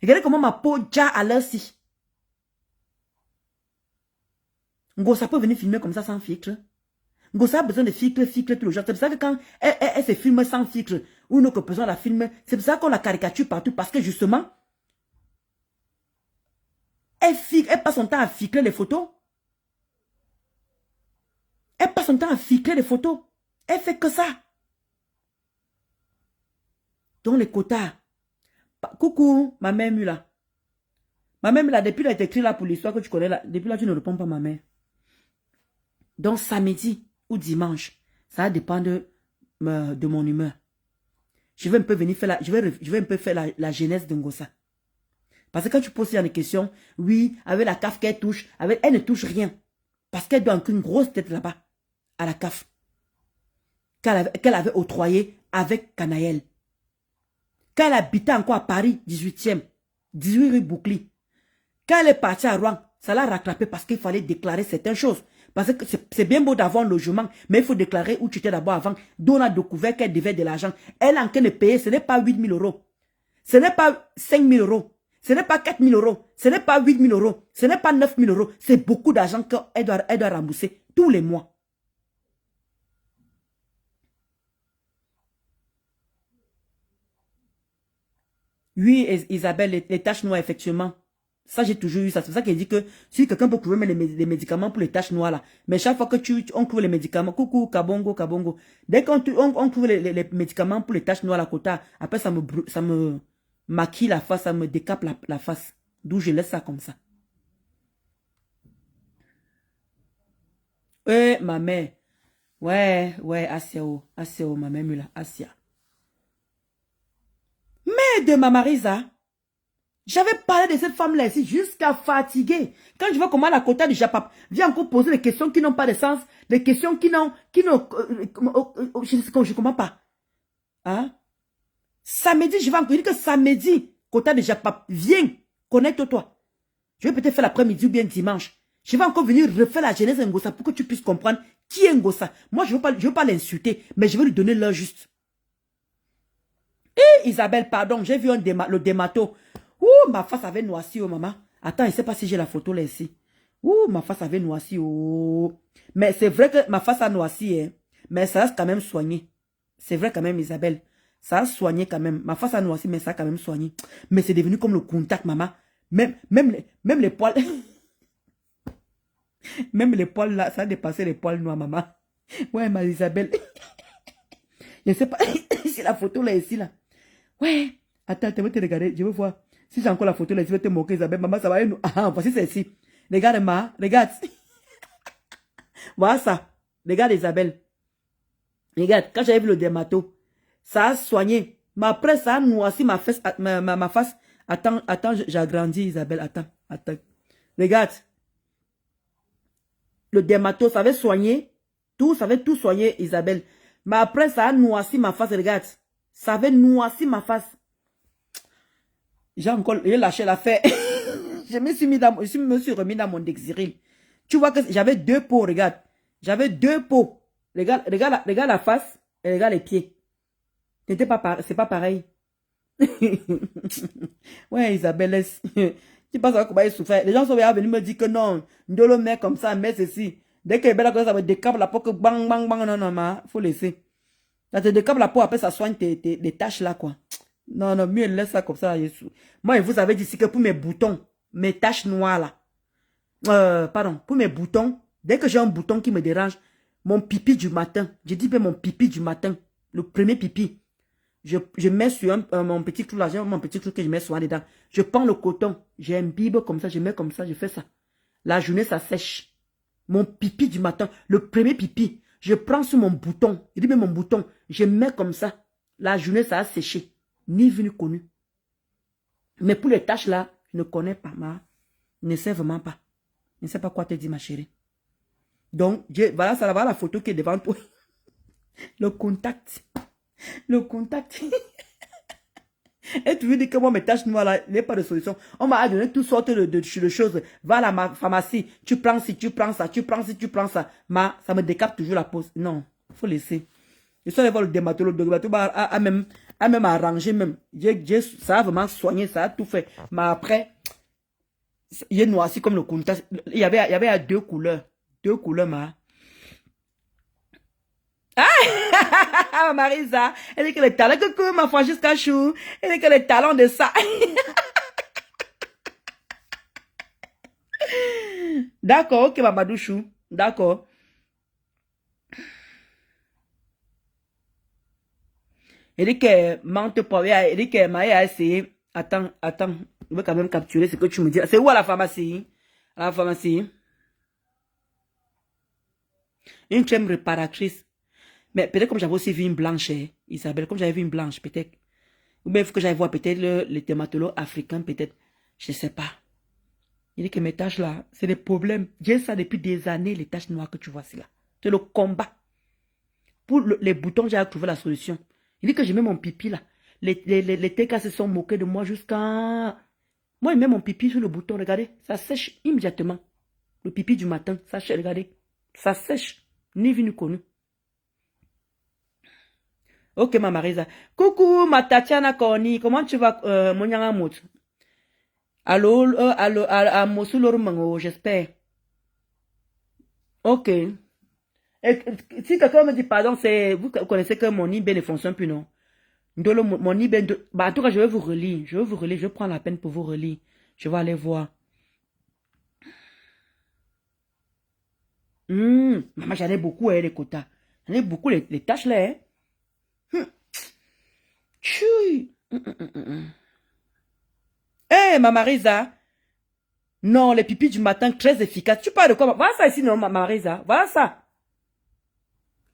Regardez comment ma peau déjà à l'heure-ci. Ngosa peut venir filmer comme ça sans filtre. Ngosa a besoin de filtre tout le jour. C'est pour ça que quand elle se filme sans filtre, ou une autre personne la filme, c'est pour ça qu'on la caricature partout. Parce que justement, elle passe son temps à filtrer les photos. Elle passe son temps à filtrer les photos. Elle fait que ça. Donc les quotas. Coucou, ma mère Mula. Ma mère Mula, depuis là, elle écrit là pour l'histoire que tu connais là. Depuis là, tu ne réponds pas, ma mère. Donc samedi ou dimanche, ça va dépendre de mon humeur. Je vais un peu venir faire je vais un peu faire la jeunesse de Ngosa. Parce que quand tu poses des questions, oui, avec la CAF qu'elle touche, elle ne touche rien. Parce qu'elle doit encore une grosse tête là-bas, à la CAF. Qu'elle avait octroyé avec Canaël. Quand elle habitait encore à Paris, 18e, 18 rue Boucli. Quand elle est partie à Rouen, ça l'a rattrapé parce qu'il fallait déclarer certaines choses. Parce que c'est bien beau d'avoir un logement, mais il faut déclarer où tu étais d'abord avant. D'où on a découvert qu'elle devait de l'argent. Elle en train de payer, ce n'est pas 8 000 €. Ce n'est pas 5 000 €. Ce n'est pas 4 000 €. Ce n'est pas 8 000 €. Ce n'est pas 9 000 €. C'est beaucoup d'argent qu'elle doit rembourser tous les mois. Oui, Isabelle, les taches noires, effectivement. Ça, j'ai toujours eu ça. C'est pour ça qu'elle dit que si quelqu'un peut trouver les médicaments pour les taches noires, là. Mais chaque fois que on trouve les médicaments, coucou, kabongo, kabongo. Dès qu'on trouve les médicaments pour les taches noires, la quota, après, ça me maquille la face, ça me décape la face. D'où je laisse ça comme ça. Ma mère. Ouais, Asia, ma mère, là, Asia. Mais de ma Marisa. J'avais parlé de cette femme-là ici jusqu'à fatiguer. Quand je vois comment la quota du Japap vient encore poser des questions qui n'ont pas de sens, des questions qui n'ont, je ne comprends pas. Hein? Samedi, je vais encore dire que samedi, quota de Japap, viens, connecte-toi. Je vais peut-être faire l'après-midi ou bien dimanche. Je vais encore venir refaire la genèse Ngosa pour que tu puisses comprendre qui est Ngosa. Moi, je ne veux pas l'insulter, mais je vais lui donner l'heure juste. Et Isabelle, pardon, j'ai vu le démato. Ouh, ma face avait noirci, oh maman. Attends, je ne sais pas si j'ai la photo là ici. Ouh, ma face avait noirci, oh. Mais c'est vrai que ma face a noirci, hein, mais ça reste quand même soigné. C'est vrai quand même, Isabelle. Ça a soigné quand même. Ma face a noirci, mais ça a quand même soigné. Mais c'est devenu comme le contact, maman. Même les poils. Même les poils là, ça a dépassé les poils noirs, maman. Ouais, ma Isabelle. Je ne sais pas si la photo là est ici, là. Ouais. Attends, je vais te regarder. Je veux voir. Si j'ai encore la photo là, je vais te moquer, Isabelle. Maman, ça va être... Ah, voici celle-ci. Regarde, ma. Regarde. Voilà ça. Regarde, Isabelle. Regarde, quand j'avais vu le dermato, ça a soigné. Mais après, ça a noirci ma face. Ma face. Attends, j'ai agrandi, Isabelle. Attends. Regarde. Le dermato, ça avait soigné. Ça avait tout soigné, Isabelle. Mais après, ça a noirci ma face. Regarde. Ça avait noirci ma face. J'ai lâché l'affaire. Je me suis remis dans mon Dexiril. Tu vois que j'avais 2 peaux, regarde. J'avais 2 peaux. Regarde la face et regarde les pieds. C'est pas pareil. Ouais, Isabelle, laisse. Tu penses à comment il souffrait. Les gens sont venus me dire que non, Ndolo met comme ça, met ceci. Dès que Bella ça me décape la peau, que bang, bang, bang, non, faut laisser. Ça te décape la peau, après ça soigne tes taches là, quoi. Non, mieux laisse ça comme ça. Moi, vous avez dit que pour mes boutons, mes taches noires là, pardon, pour mes boutons, dès que j'ai un bouton qui me dérange, mon pipi du matin, je dis bien mon pipi du matin, le premier pipi, je mets sur mon petit clou là, j'ai mon petit clou que je mets souvent dedans. Je prends le coton, j'ai un bibe comme ça, je mets comme ça, je fais ça. La journée, ça sèche. Mon pipi du matin, le premier pipi, je prends sur mon bouton, je dis bien mon bouton, je mets comme ça. La journée, ça a séché. Ni vu ni connu. Mais pour les tâches là, je ne connais pas, je ne sais vraiment pas. Je ne sais pas quoi te dire, ma chérie. Donc, voilà, ça va la photo qui est devant toi. Le contact. Le contact. Et tu veux dire que moi, mes taches noires là, il n'y a pas de solution. On m'a donné toutes sortes de choses. Va à la pharmacie, tu prends ci, tu prends ça, tu prends ci, tu prends ça. Ça me décape toujours la peau. Non, il faut laisser. Je suis allé voir le dermatologue. Le dermatologue a même arrangé même. Ça a vraiment soigné, ça a tout fait. Mais après, il est noirci comme le contact. Il y avait 2 couleurs. 2 couleurs, ma. Ah, Marisa, elle dit que le talent que ma foi jusqu'à chou. Elle dit que le talent de ça. D'accord, ok, Mamadouchou. D'accord. Elle dit que Mante Poirier, elle dit que Maïa a essayé. Attends, je veux quand même capturer ce que tu me dis. C'est où à la pharmacie? À la pharmacie. Une crème réparatrice. Mais peut-être comme j'avais aussi vu une blanche, Isabelle, comme j'avais vu une blanche, peut-être. Ou bien il faut que j'aille voir peut-être le dermatologue africain, peut-être. Je ne sais pas. Il dit que mes taches là, c'est des problèmes. J'ai ça depuis des années, les taches noires que tu vois, c'est là. C'est le combat. Pour les boutons, j'ai trouvé la solution. Il dit que je mets mon pipi là. Les TK se sont moqués de moi jusqu'à... Moi, je mets mon pipi sur le bouton, regardez. Ça sèche immédiatement. Le pipi du matin, ça sèche, regardez. Ça sèche. Ni vu ni connu. Ok, ma Marisa. Coucou, ma Tatiana Koni. Comment tu vas, mon yangamot? Allô, à Mosul, j'espère. Ok. Et, si quelqu'un me dit pardon, vous connaissez que mon IB ne fonctionne plus, non? Ndolo, mon IB, bah, en tout cas, je vais vous relire. Je vais prendre la peine pour vous relire. Je vais aller voir. Maman, j'en ai beaucoup, les quotas. J'en ai beaucoup, les tâches là, hein. Tchui. Eh, ma Marisa. Non, les pipis du matin, très efficaces. Tu parles de quoi? Voilà ça ici, non, ma Marisa. Voilà ça.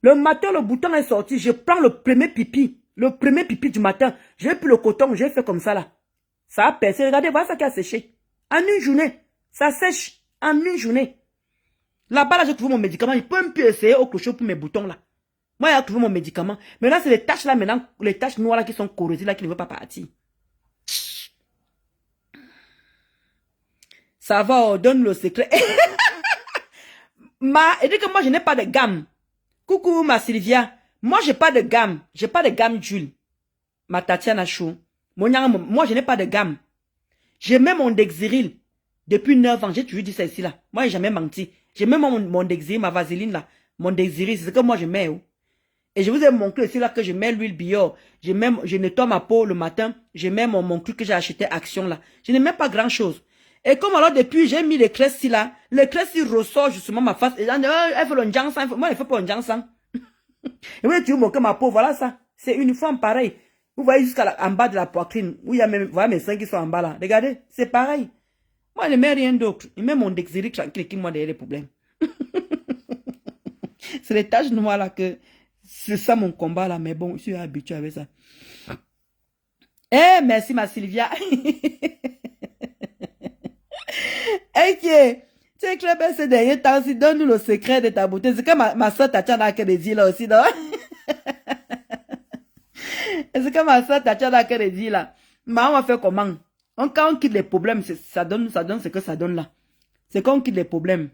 Le matin, le bouton est sorti. Je prends le premier pipi. Le premier pipi du matin. J'ai pris le coton, j'ai fait comme ça là. Ça a percé. Regardez, voilà ça qui a séché. En une journée. Ça sèche. En une journée. Là-bas, là, j'ai trouvé mon médicament. Je peux même plus essayer au clocher pour mes boutons là. Moi, j'ai trouvé mon médicament. Maintenant, c'est les taches là, maintenant, les taches noires là qui sont corrosives là, qui ne veulent pas partir. Ça va, on donne le secret. Elle dit que moi, je n'ai pas de gamme. Coucou, ma Sylvia. Moi, j'ai pas de gamme. J'ai pas de gamme d'huile. Ma Tatiana Chou. Moi, je n'ai pas de gamme. J'ai même mon Dexiril. Depuis 9 ans, j'ai toujours dit ça ici là. Moi, j'ai jamais menti. J'ai même mon désir, ma vaseline là. Mon désir, c'est ce que moi je mets. Oh. Et je vous ai montré aussi là que je mets l'huile Bior. Je nettoie ma peau le matin. Je mets mon truc que j'ai acheté Action là. Je ne mets pas grand chose. Et comme alors depuis j'ai mis les cressis là, les cressis ressort justement ma face. Et là, elle fait le njangsan. Moi, elle fait pas le njangsan. Et oui, tu veux moquer ma peau, voilà ça. C'est uniforme pareil. Vous voyez jusqu'en bas de la poitrine, où il y a même, vous voyez mes seins qui sont en bas là. Regardez, c'est pareil. Moi, je ne mets rien d'autre. Je mets mon Dexiric tranquille qui m'a derrière les problèmes. C'est les taches noires là que... C'est ça mon combat là, mais bon, je suis habitué avec ça. Eh, merci ma Sylvia. Ok. Tu es très belle ces derniers temps, si donne-nous le secret de ta beauté. C'est comme ma soeur Tatiana Kennedy là aussi, non? C'est comme ma soeur Tatiana Kennedy là. Mais on va faire comment? Quand on quitte les problèmes, ça donne ce que ça donne là. C'est quand on quitte les problèmes.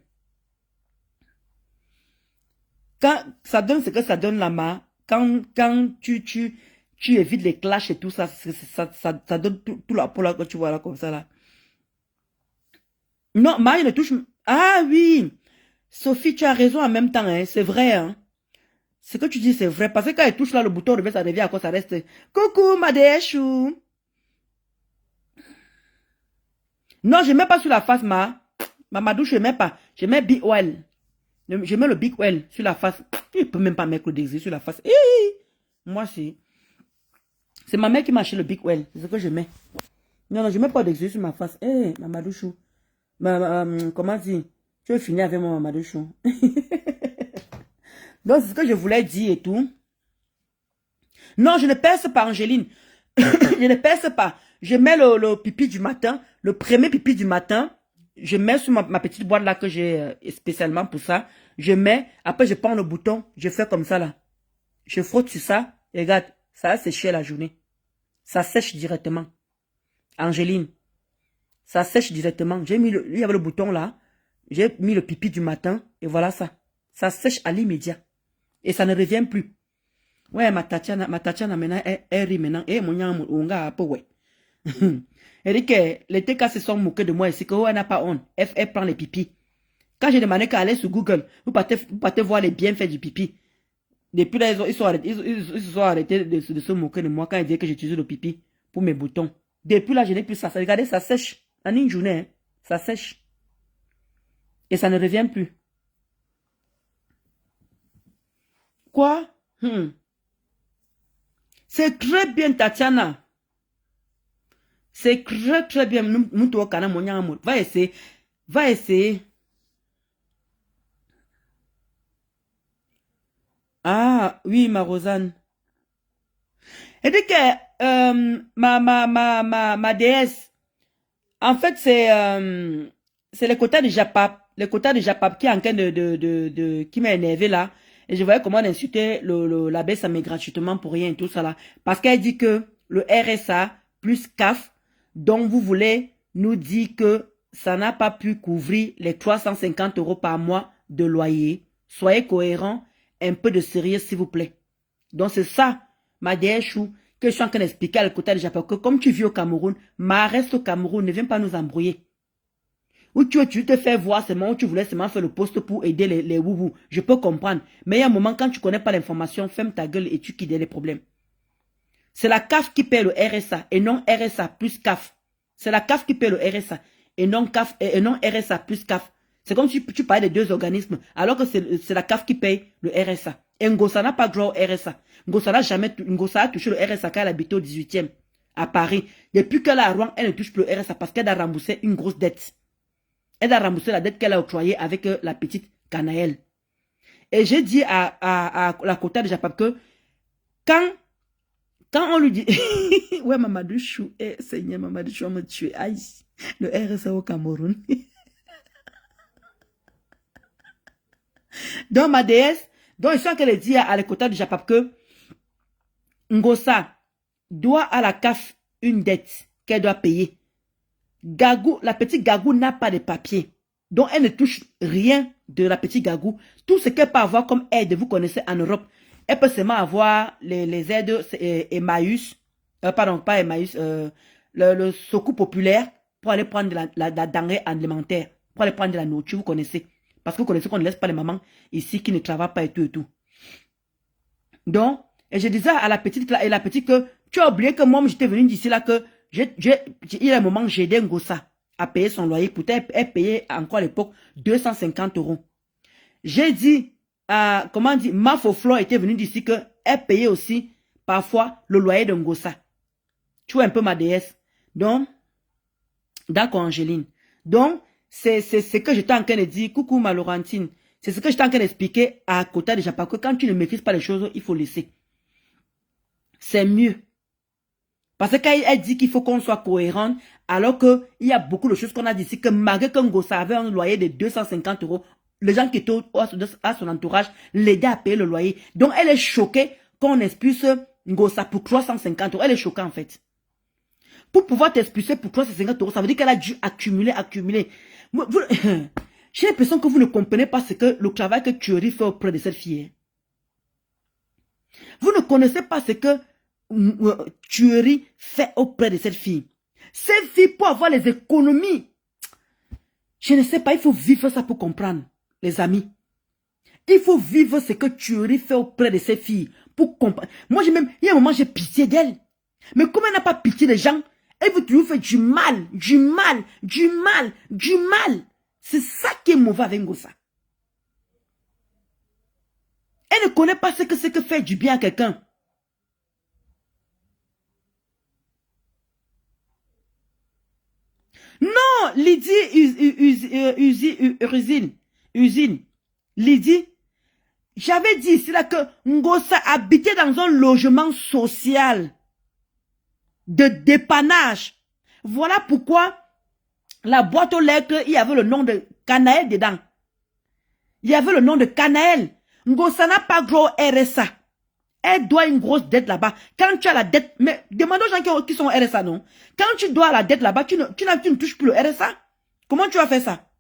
Quand ça donne ce que ça donne là, quand tu évites les clashs et tout ça, ça donne tout la peau là que tu vois là comme ça là. Non, Marie ne touche... Ah oui! Sophie, tu as raison en même temps, hein. C'est vrai, hein. Ce que tu dis, c'est vrai. Parce que quand elle touche là, le bouton revient, ça revient à quoi ça reste. Coucou, ma déchou. Non, je ne mets pas sur la face, ma douche, je ne mets pas. Je mets Big Oil. Je mets le Big Oil sur la face. Tu ne peux même pas mettre le désir sur la face. Moi, c'est ma mère qui m'a acheté le Big Oil. C'est ce que je mets. Non, je ne mets pas d'exil sur ma face. Mamadouchou. Comment dire? Tu veux finir avec moi, Mamadouchou. Donc, c'est ce que je voulais dire et tout. Non, je ne perce pas, Angéline. Je ne perce pas. Je mets le pipi du matin, le premier pipi du matin. Je mets sur ma petite boîte là que j'ai spécialement pour ça. Je mets, après je prends le bouton, je fais comme ça là. Je frotte sur ça. Et regarde, ça a séché la journée. Ça sèche directement. Angéline, ça sèche directement. Il y avait le bouton là. J'ai mis le pipi du matin et voilà ça. Ça sèche à l'immédiat. Et ça ne revient plus. Ouais, ma Tatiana maintenant, elle rit maintenant. Mon yam, on a pas ouais. Elle dit que les TK se sont moqués de moi ici, que elle n'a pas honte. Elle prend les pipis. Quand j'ai demandé qu'elle allait sur Google, vous partez voir les bienfaits du pipi. Depuis là, ils se sont arrêtés de se moquer de moi quand ils disaient que j'utilisais le pipi pour mes boutons. Depuis là, je n'ai plus ça. Regardez, ça sèche. En une journée, hein, ça sèche. Et ça ne revient plus. Quoi? C'est très bien, Tatiana. C'est très très bien. Va essayer. Va essayer. Ah, oui, ma Rosanne. Elle dit que ma déesse, en fait, c'est le quota de Japap. Le quota de Japap qui est en train qui m'a énervé là. Et je voyais comment elle insultait l'abbé Samé gratuitement pour rien et tout ça là. Parce qu'elle dit que le RSA plus CAF, dont vous voulez nous dire que ça n'a pas pu couvrir les 350 € par mois de loyer. Soyez cohérents, un peu de sérieux s'il vous plaît. Donc c'est ça, ma déchou, que je suis en train d'expliquer à l'écouteur de Japon, que comme tu vis au Cameroun, reste au Cameroun, ne viens pas nous embrouiller. Ou tu te fais voir seulement, où tu voulais seulement faire le poste pour aider les woubous. Je peux comprendre. Mais il y a un moment, quand tu connais pas l'information, ferme ta gueule et tu quittes les problèmes. C'est la CAF qui paie le RSA et non RSA plus CAF. C'est la CAF qui paie le RSA et non CAF et non RSA plus CAF. C'est comme si tu parlais de deux organismes, alors que c'est la CAF qui paye le RSA. Et Ngossa n'a pas droit au RSA. Ngossa a touché le RSA quand elle habitait au 18e, à Paris. Depuis qu'elle est à Rouen, elle ne touche plus le RSA parce qu'elle a remboursé une grosse dette. Elle a remboursé la dette qu'elle a octroyée avec la petite Canaëlle. Et j'ai dit à la quota de Japap que quand on lui dit, ouais, Mamadou Chou, Seigneur, Mamadou Chou, on me tuer. Aïe, le RSA au Cameroun. Donc, ma déesse, donc, je suis en train de dire à l'écouteur du Japap que Ngossa doit à la CAF une dette qu'elle doit payer. Gagou, la petite Gagou n'a pas de papier. Donc, elle ne touche rien de la petite Gagou. Tout ce qu'elle peut avoir comme aide, vous connaissez en Europe, elle peut seulement avoir les aides Emmaüs, pardon, pas Emmaüs, le secours populaire pour aller prendre la denrée alimentaire, pour aller prendre de la nourriture, vous connaissez. Parce que vous connaissez qu'on ne laisse pas les mamans ici qui ne travaillent pas et tout et tout. Donc, et je disais à la petite, et la petite que tu as oublié que moi, j'étais venu d'ici là que il y a un moment, j'ai aidé Ngossa à payer son loyer. Pourtant, elle payait encore à l'époque 250 euros. J'ai dit, comment dire, ma Foflor était venue d'ici que elle payait aussi parfois le loyer de Ngossa. Tu vois un peu ma déesse. Donc, d'accord, Angéline. Donc, c'est ce que j'étais en train de dire. Coucou, ma Laurentine. C'est ce que j'étais en train d'expliquer à Kota déjà. Parce que quand tu ne maîtrises pas les choses, il faut laisser. C'est mieux. Parce qu'elle dit qu'il faut qu'on soit cohérent, alors qu'il y a beaucoup de choses qu'on a dit ici, que malgré que Ngossa avait un loyer de 250 euros, les gens qui étaient à son entourage l'aidaient à payer le loyer. Donc, elle est choquée qu'on expulse Ngossa pour 350 euros. Elle est choquée, en fait. Pour pouvoir t'expulser pour 350 euros, ça veut dire qu'elle a dû accumuler. J'ai l'impression que vous ne comprenez pas ce que le travail que Thierry fait auprès de cette fille. Vous ne connaissez pas ce que Thierry fait auprès de cette fille. Cette fille, pour avoir les économies, je ne sais pas, il faut vivre ça pour comprendre, les amis. Il faut vivre ce que Thierry fait auprès de cette fille pour comprendre. Moi, il y a un moment, j'ai pitié d'elle. Mais comme elle n'a pas pitié des gens, elle veut toujours faire du mal. C'est ça qui est mauvais avec Ngossa. Elle ne connaît pas ce que c'est que faire du bien à quelqu'un. Non, Lydie Usine. Lydie, j'avais dit ici là que Ngossa habitait dans un logement social de dépannage. Voilà pourquoi la boîte aux lettres, il y avait le nom de Canaël dedans. Il y avait le nom de Canaël. Ngossa n'a pas gros RSA. Elle doit une grosse dette là-bas. Quand tu as la dette, mais demande aux gens qui sont RSA, non? Quand tu dois la dette là-bas, tu ne touches plus le RSA. Comment tu vas faire ça?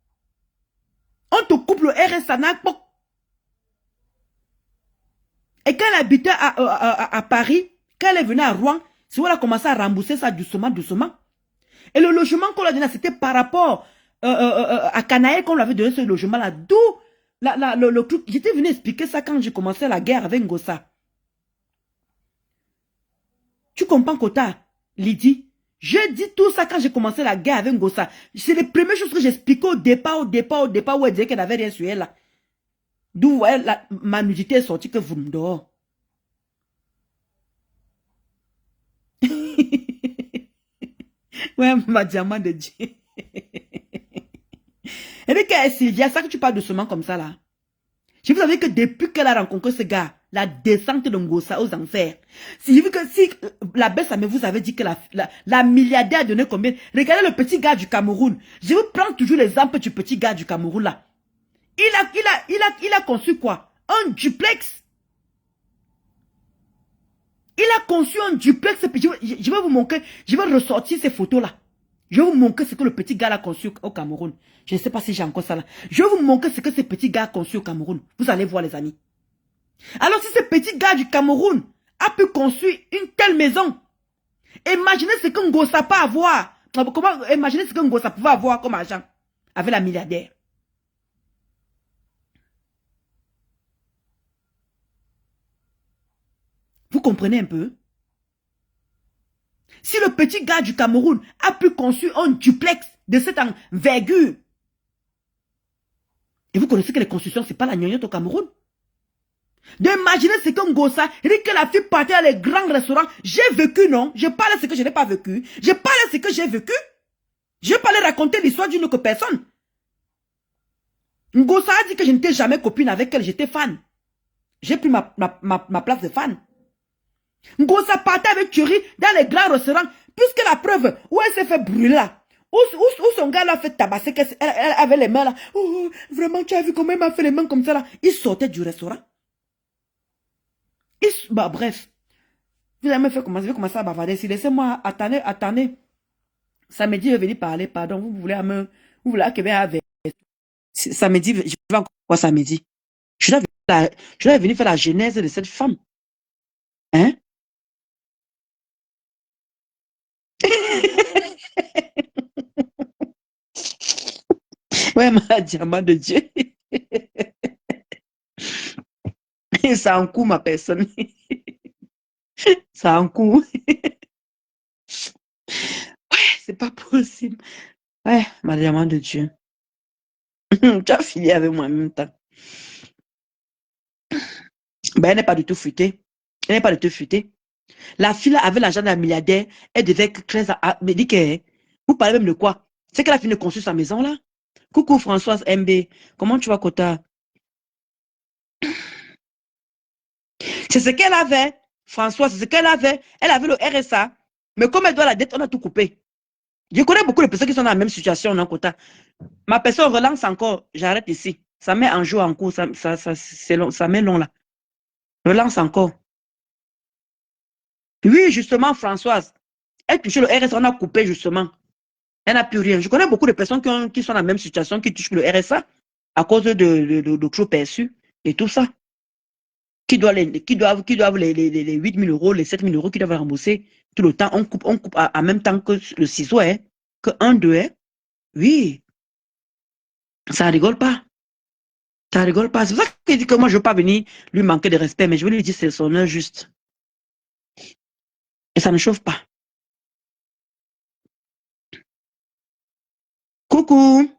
On te coupe le RSA, n'importe. Et quand elle habitait à Paris, quand elle est venue à Rouen, c'est où elle a commencé à rembourser ça doucement. Et le logement qu'on lui a donné, c'était par rapport à Canaël qu'on lui avait donné ce logement-là. D'où le truc. J'étais venu expliquer ça quand j'ai commencé la guerre avec Ngossa. Tu comprends, Kota, Lydie? J'ai dit tout ça quand j'ai commencé la guerre avec Ngossa. C'est les premières choses que j'expliquais au départ, où elle disait qu'elle n'avait rien sur elle. D'où ma nudité est sortie que vous me dehors. Ouais, ma diamant de Dieu. Et puis, Sylvia, ça que tu parles doucement comme ça, là. Je vous avais dit que depuis qu'elle a rencontré ce gars, la descente de Ngossa aux enfers. Si la baisse, mais vous avez dit que la milliardaire a donné combien? Regardez le petit gars du Cameroun. Je vous prends toujours l'exemple du petit gars du Cameroun, là. Il a conçu quoi? Un duplex. Il a conçu un duplex. Je vais vous montrer, je vais ressortir ces photos-là. Je vais vous montrer ce que le petit gars a conçu au Cameroun. Je ne sais pas si j'ai encore ça là. Je vais vous montrer ce que ce petit gars a conçu au Cameroun. Vous allez voir, les amis. Alors, si ce petit gars du Cameroun a pu construire une telle maison, imaginez ce que Ngossa peut avoir. Imaginez ce que Ngossa pouvait avoir comme argent avec la milliardaire. Vous comprenez un peu? Si le petit gars du Cameroun a pu construire un duplex de cette envergure, et vous connaissez que les constructions, ce n'est pas la gnognotte au Cameroun. D'imaginer ce que Ngossa, il dit que la fille partait à les grands restaurants. J'ai vécu, non? Je parle de ce que je n'ai pas vécu. Je parle de ce que j'ai vécu. Je parle raconter l'histoire d'une autre personne. Ngossa a dit que je n'étais jamais copine avec elle, j'étais fan. J'ai pris ma place de fan. Ngossa partait avec Thierry dans les grands restaurants, puisque la preuve, où elle s'est fait brûler là, où son gars l'a fait tabasser, elle avait les mains là. Oh, vraiment, tu as vu comment il m'a fait les mains comme ça là? Il sortait du restaurant. Bah, bref. Vous avez fait commencer à bavarder. Si laissez-moi, attendez. Samedi, je vais venir parler, pardon. Vous voulez avec. Samedi, je vais encore quoi samedi? Je dois venir faire la genèse de cette femme. Hein? Ouais, ma diamant de Dieu. Ça en coût, ma personne. Ça en coût. C'est pas possible. Ouais, ma diamant de Dieu. Tu as fini avec moi en même temps. Ben, elle n'est pas du tout fuitée. Elle n'est pas du tout fuitée. La fille là, avait l'argent d'un milliardaire. Elle devait être 13 ans. Me dit que vous parlez même de quoi? C'est qu'elle a fini de construire sa maison là. Coucou Françoise MB. Comment tu vas, Kota? C'est ce qu'elle avait. Françoise, c'est ce qu'elle avait. Elle avait le RSA. Mais comme elle doit la dette, on a tout coupé. Je connais beaucoup de personnes qui sont dans la même situation, non, Kota. Ma personne relance encore. J'arrête ici. Ça met en jour en cours. Ça met long là. Relance encore. Oui, justement, Françoise. Elle touchait le RSA, on a coupé justement. Elle n'a plus rien. Je connais beaucoup de personnes qui sont dans la même situation, qui touchent le RSA à cause de trop perçus et tout ça. Qui doivent les 8 000 euros, les 7 000 euros, qui doivent rembourser tout le temps. On coupe en même temps que le ciseau, hein, que un, deux, hein. Oui, ça rigole pas. Ça rigole pas. C'est pour ça qu'il dit que moi, je ne veux pas venir lui manquer de respect, mais je vais lui dire que c'est son heure juste. Et ça ne chauffe pas. Coucou.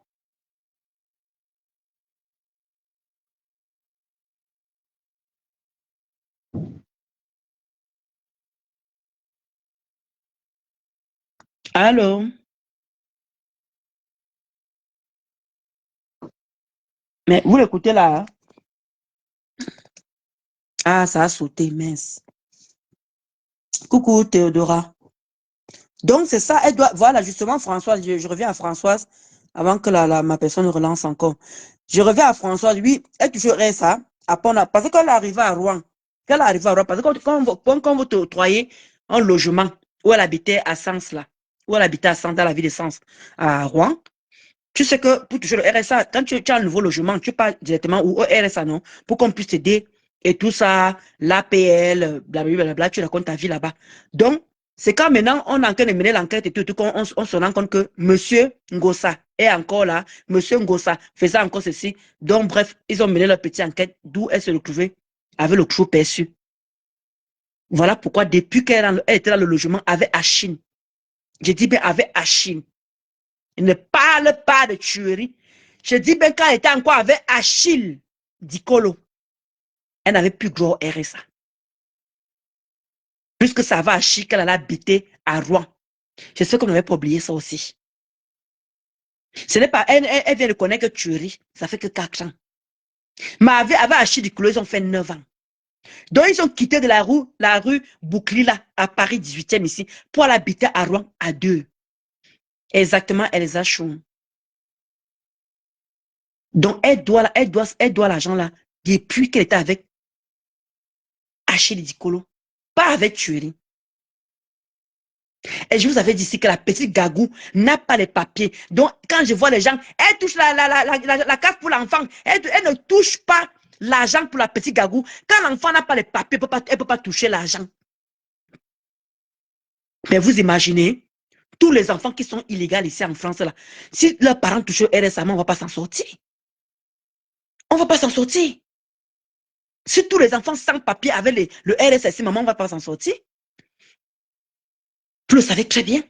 Allô. Mais vous l'écoutez là, hein? Ah, ça a sauté, mince. Coucou, Théodora. Donc, c'est ça, elle doit, voilà, justement, Françoise, je reviens à Françoise, avant que ma personne relance encore. Je reviens à Françoise, oui, elle toucherait ça, parce qu'elle est arrivée à Rouen, parce que quand vous octroyez un logement, où elle habitait à Sens, là, où elle habitait à Sens, dans la ville de Sens, à Rouen, tu sais que pour toucher le RSA, quand tu as un nouveau logement, tu pars directement au RSA, non? Pour qu'on puisse t'aider et tout ça, l'APL, blablabla, tu racontes ta vie là-bas. Donc, c'est quand maintenant on est en train de mener l'enquête et tout, on se rend compte que Monsieur Ngossa est encore là, Monsieur Ngossa faisait encore ceci. Donc, bref, ils ont mené leur petite enquête, d'où elle se retrouvait avec le trou perçu. Voilà pourquoi, depuis qu'elle était dans le logement avec Achille, j'ai dit bien avec Achille, il ne parle pas de tuerie. Je dis bien quand elle était encore avec Achille Dicolo, elle n'avait plus gros RSA. Puisque ça va à Achille qu'elle allait habiter à Rouen. Je sais qu'on n'avait pas oublié ça aussi. Ce n'est pas, elle vient de connaître que tuerie, ça fait que 4 ans. Mais avec Achille Dicolo, ils ont fait 9 ans. Donc, ils ont quitté de la rue Bouclila à Paris 18e ici pour aller habiter à Rouen à 2. Exactement, Elsa Choum. Donc, elle doit l'argent là depuis qu'elle était avec Achille Dicolo. Pas avec tuerie. Et je vous avais dit ici que la petite Gagou n'a pas les papiers. Donc, quand je vois les gens, elle touche la carte pour l'enfant. Elle ne touche pas l'argent pour la petite Gagou. Quand l'enfant n'a pas les papiers, elle ne peut pas toucher l'argent. Mais vous imaginez, tous les enfants qui sont illégaux ici en France, là, si leurs parents touchent au RSA, on ne va pas s'en sortir. On ne va pas s'en sortir. Si tous les enfants sans papier avec le RSA, maman, on ne va pas s'en sortir. Vous le savez très bien.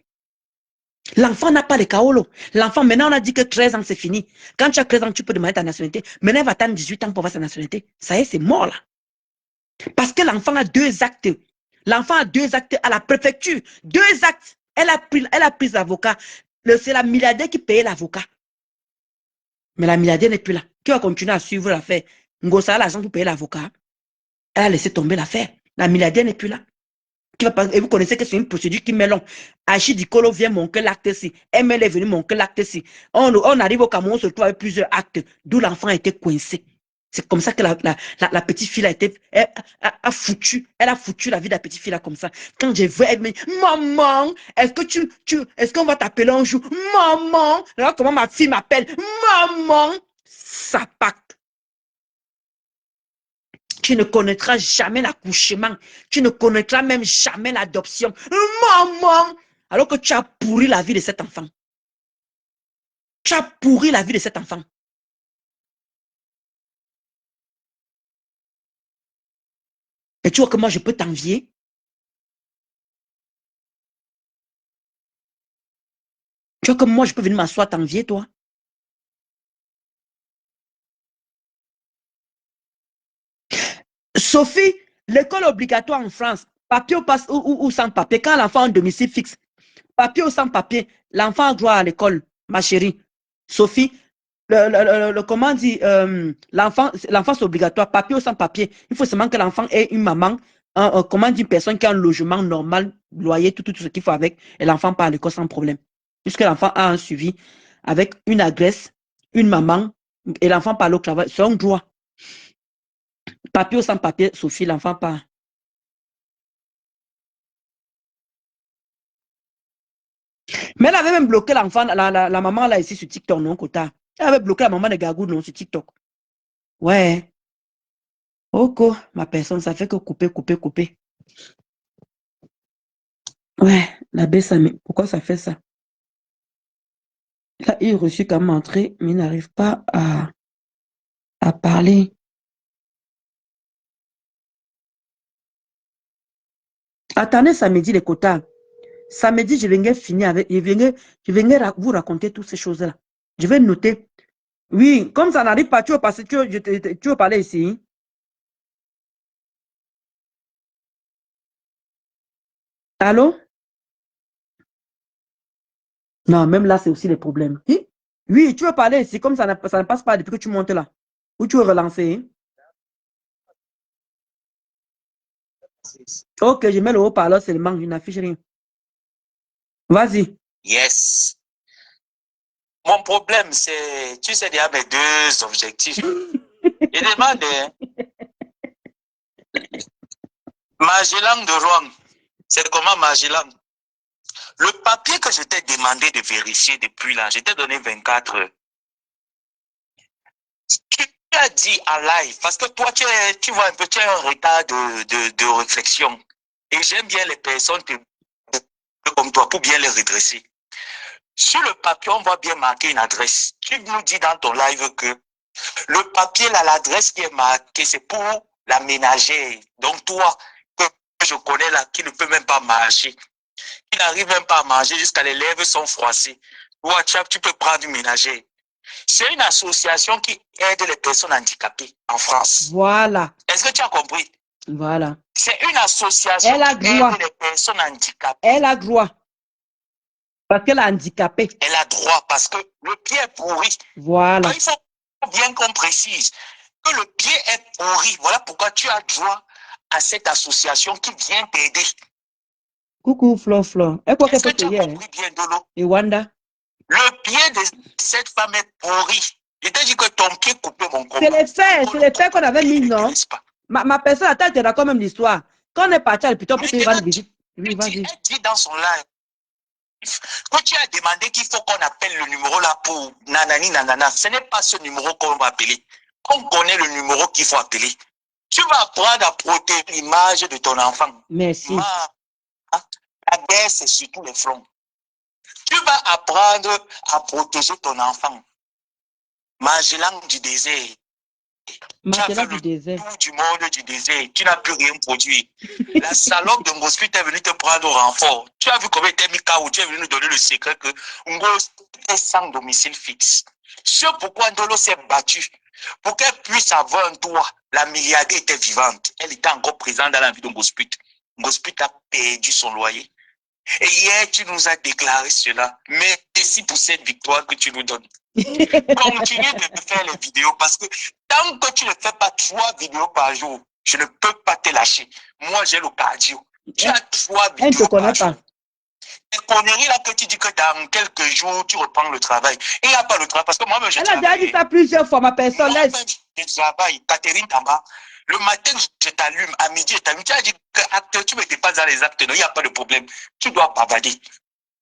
L'enfant n'a pas de kaolo. L'enfant, maintenant, on a dit que 13 ans, c'est fini. Quand tu as 13 ans, tu peux demander ta nationalité. Maintenant, il va attendre 18 ans pour avoir sa nationalité. Ça y est, c'est mort, là. Parce que l'enfant a 2 actes. L'enfant a 2 actes à la préfecture. 2 actes. Elle a pris l'avocat. C'est la milliardaire qui payait l'avocat. Mais la milliardaire n'est plus là. Qui va continuer à suivre l'affaire? Ngossa a l'argent pour payer l'avocat. Elle a laissé tomber l'affaire. La milliardaire n'est plus là. Et vous connaissez que c'est une procédure qui met long. Achille Dicolo vient manquer l'acte-ci. ML est venu manquer l'acte-ci. On arrive au Cameroun, on se retrouve avec plusieurs actes, d'où l'enfant a été coincé. C'est comme ça que la petite fille a foutu la vie de la petite fille là comme ça. Quand je vois, elle me dit, maman, est-ce qu'on va t'appeler un jour? Maman, regarde comment ma fille m'appelle. Maman, ça pacte. Tu ne connaîtras jamais l'accouchement. Tu ne connaîtras même jamais l'adoption. Maman! Alors que tu as pourri la vie de cet enfant. Tu as pourri la vie de cet enfant. Et tu vois que moi, je peux t'envier. Tu vois que moi, je peux venir m'asseoir t'envier, toi. Sophie, l'école obligatoire en France, papier ou sans papier, quand l'enfant a un domicile fixe, papier ou sans papier, l'enfant a droit à l'école, ma chérie. Sophie, comment on dit, l'enfant c'est obligatoire, papier ou sans papier. Il faut seulement que l'enfant ait une maman, comment on dit, une personne qui a un logement normal, loyer, tout ce qu'il faut avec, et l'enfant part à l'école sans problème. Puisque l'enfant a un suivi avec une adresse, une maman, et l'enfant part au travail, c'est un droit. Papier ou sans papier, Sophie, l'enfant part. Mais elle avait même bloqué l'enfant, la maman là ici sur TikTok, non, Kota. Elle avait bloqué la maman de Gagou, non, sur TikTok. Ouais. Oko, ma personne, ça fait que couper, couper, couper. Ouais, la baisse, pourquoi ça fait ça? Là, il reçut quand même entrer, mais il n'arrive pas à parler. Attendez samedi, les quotas. Samedi, je viendrai finir avec, je viendrai vous raconter toutes ces choses-là. Je vais noter. Oui, comme ça n'arrive pas, tu veux passer, tu veux parler ici. Allô? Non, même là, c'est aussi les problèmes. Oui, oui, tu veux parler ici, comme ça ne passe pas depuis que tu montes là. Ou tu veux relancer? Ok, je mets le haut-parleur seulement, je n'affiche rien. Vas-y. Yes. Mon problème, c'est, tu sais déjà mes deux objectifs. Je demande Magellan de Rome. C'est comment Magellan? Le papier que je t'ai demandé de vérifier depuis là, je t'ai donné 24 heures. Tu as dit en live, parce que toi, tu vois un peu, tu as un retard de réflexion. Et j'aime bien les personnes comme toi pour bien les redresser. Sur le papier, on va bien marquer une adresse. Tu nous dis dans ton live que le papier, là, l'adresse qui est marquée, c'est pour la ménagère. Donc, toi, que je connais là, qui ne peut même pas marcher, qui n'arrive même pas à manger jusqu'à les lèvres sont froissées. Toi, tu peux prendre une ménagère. C'est une association qui aide les personnes handicapées en France. Voilà. Est-ce que tu as compris? Voilà. C'est une association qui aide les personnes handicapées. Elle a droit. Parce qu'elle est handicapée. Elle a droit parce que le pied est pourri. Voilà. Donc, il faut bien qu'on précise que le pied est pourri. Voilà pourquoi tu as droit à cette association qui vient t'aider. Coucou, Flo. Est-ce que tu as compris bien, Dolo? Et Wanda? Le pied de cette femme est pourri. Je t'ai dit que ton pied coupait mon corps. C'est les faits qu'on avait mis, non? Ma personne, attends, tu racontes même l'histoire. Quand on est parti à l'hôpital pour qu'il rende visite. Oui, vas-y. Elle dit dans son live que tu as demandé qu'il faut qu'on appelle le numéro là pour nanani nanana. Ce n'est pas ce numéro qu'on va appeler. On connaît le numéro qu'il faut appeler. Tu vas apprendre à protéger l'image de ton enfant. Merci. La baisse, c'est surtout les fronts. Tu vas apprendre à protéger ton enfant. Magellan du désert. Magellan du désert. Tour du monde du désert. Tu n'as plus rien produit. La salope de Ngospi est venue te prendre au renfort. Tu as vu comment était Mika, tu es venu nous donner le secret que Ngos est sans domicile fixe. C'est pourquoi Ndolo s'est battu. Pour qu'elle puisse avoir un toit. La milliardaire était vivante. Elle était encore présente dans la vie de Ngospi. Ngospi a perdu son loyer. Et hier, tu nous as déclaré cela. Merci pour cette victoire que tu nous donnes. Continue de faire les vidéos parce que tant que tu ne fais pas 3 vidéos par jour, je ne peux pas te lâcher. Moi, j'ai le cardio. Tu as 3 vidéos par jour. Les conneries là que tu dis que dans quelques jours, tu reprends le travail. Et il n'y a pas le travail parce que moi-même, je travaille. Elle a déjà dit ça plusieurs fois, ma personne. Moi-même, je travaille. Catherine Tamba. Le matin, je t'allume. À midi, je t'allume. Tu as dit que tu ne me dépasses dans les actes. Non, il n'y a pas de problème. Tu dois bavarder.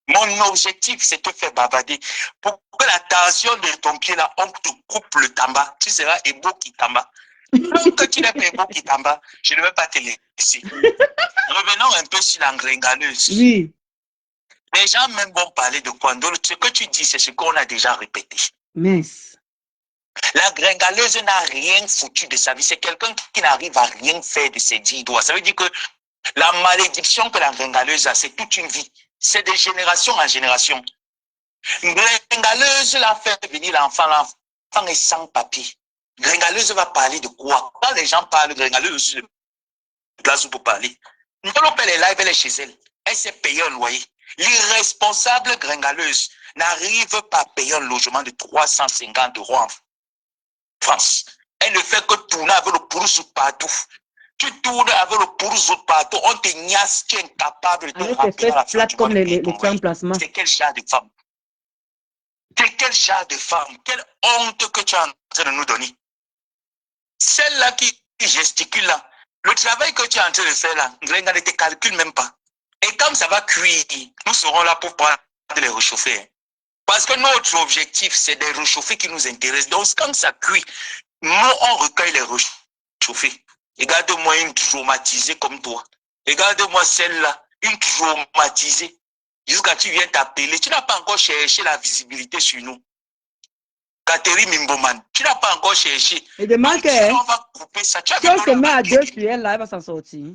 Mon objectif, c'est de te faire bavarder. Pour que la tension de ton pied là, on te coupe le tamba. Tu seras Ebo Kitamba. Tant que tu n'es pas Ebo Kitamba, je ne vais pas te laisser. Revenons un peu sur l'engringaneuse. Oui. Les gens même vont parler de quoi. Donc, ce que tu dis, c'est ce qu'on a déjà répété. Mince. La gringaleuse n'a rien foutu de sa vie. C'est quelqu'un qui n'arrive à rien faire de ses 10 doigts. Ça veut dire que la malédiction que la gringaleuse a, c'est toute une vie. C'est de génération en génération. Gringaleuse l'a fait venir l'enfant. L'enfant est sans papier. Gringaleuse va parler de quoi? Quand les gens parlent de gringaleuse, place où pour parler. Ndolo paie les lives, elle est chez elle. Elle s'est payée un loyer. L'irresponsable gringaleuse n'arrive pas à payer un logement de 350 € en France. Elle ne fait que tourner avec le pourouzout partout. Tu tournes avec le pourouzout partout, on te niasse, tu es incapable de te rappeler à la fin du mois de payer ton loyer. C'est quel genre de femme? C'est quel genre de femme? Quelle honte que tu es en train de nous donner? Celle-là qui gesticule là, le travail que tu es en train de faire là, Grenga ne te calcule même pas. Et comme ça va cuire, nous serons là pour pouvoir les réchauffer. Parce que notre objectif, c'est de réchauffer qui nous intéresse. Donc, quand ça cuit, nous, on recueille les réchauffés. Regarde-moi une traumatisée comme toi. Regarde-moi celle-là, une traumatisée. Jusqu'à tu viens t'appeler. Tu n'as pas encore cherché la visibilité sur nous. Catherine Mimboman, tu n'as pas encore cherché. Et demain que on va couper ça. Si on se met à deux sur elle, là, elle va s'en sortir.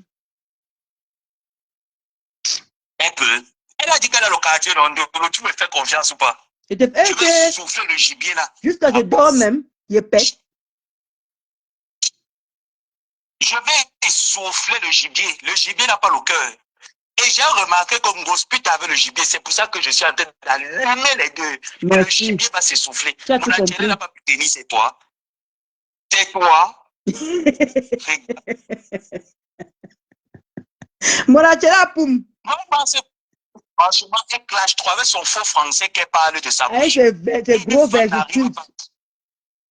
Un peu. Elle a dit qu'elle a le quartier dans le. Tu me fais confiance ou pas? Tu veux souffler le gibier là. Jusqu'à je dors même, je pète. Je vais souffler le gibier. Le gibier n'a pas le cœur. Et j'ai remarqué comme Gospit avait le gibier. C'est pour ça que je suis en train d'allumer les deux. Le gibier va s'essouffler. Mon Angela n'a pas pu tenir, c'est toi. C'est toi. Mon Angela, poum. Moi, je pense franchement, elle clash trop avec son faux français qu'elle parle de sa bouche. C'est gros vergitude.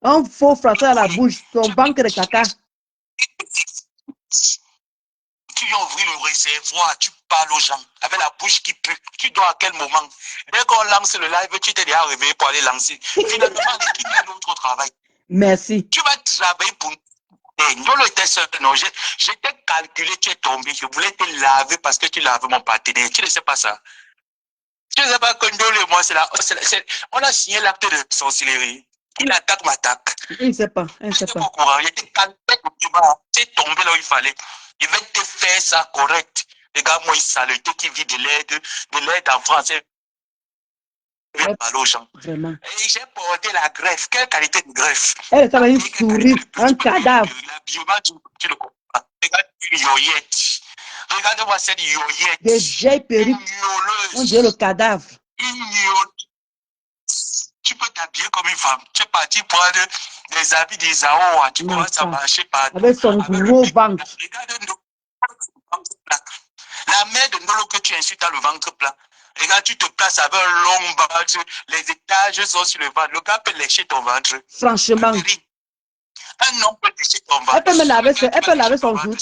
Un faux français à la bouche. Son banque de caca. Tu viens ouvrir le réservoir, tu parles aux gens avec la bouche qui pue. Tu dois à quel moment? Dès qu'on lance le live, tu t'es déjà réveillé pour aller lancer. Finalement, qui fait l'autre travail? Merci. Tu vas travailler pour Ndolo était seul, non, j'étais calculé, tu es tombé. Je voulais te laver parce que tu laves mon partenaire. Tu ne sais pas ça. Tu ne sais pas que Ndolo et moi, on a signé l'acte de sorcellerie. Il attaque, m'attaque. Il ne sait pas. Il ne sait pas. J'étais calculé, tu es tombé là où il fallait. Il va te faire ça correct. Regarde-moi, une saleté qui vit de l'aide en français. Aux gens. Vraiment. Et j'ai porté la greffe. Quelle qualité de greffe? Elle ça va une souris, un cadavre. La bioma, tu le comprends. Regarde une yoyette. Regarde-moi cette yoyette. Des vieilles perruques. On dirait le cadavre. Une yoyette. Tu peux t'habiller comme une femme. Tu es parti prendre des habits des Aoua. Tu commences à marcher partout. Avec son gros ventre. Regarde la mère de Ndolo que tu insultes a le ventre plat. Regarde, tu te places avec un long ventre. Les étages sont sur le ventre. Le gars peut lécher ton ventre. Franchement. Un homme peut lécher ton ventre. Elle peut laver son jour.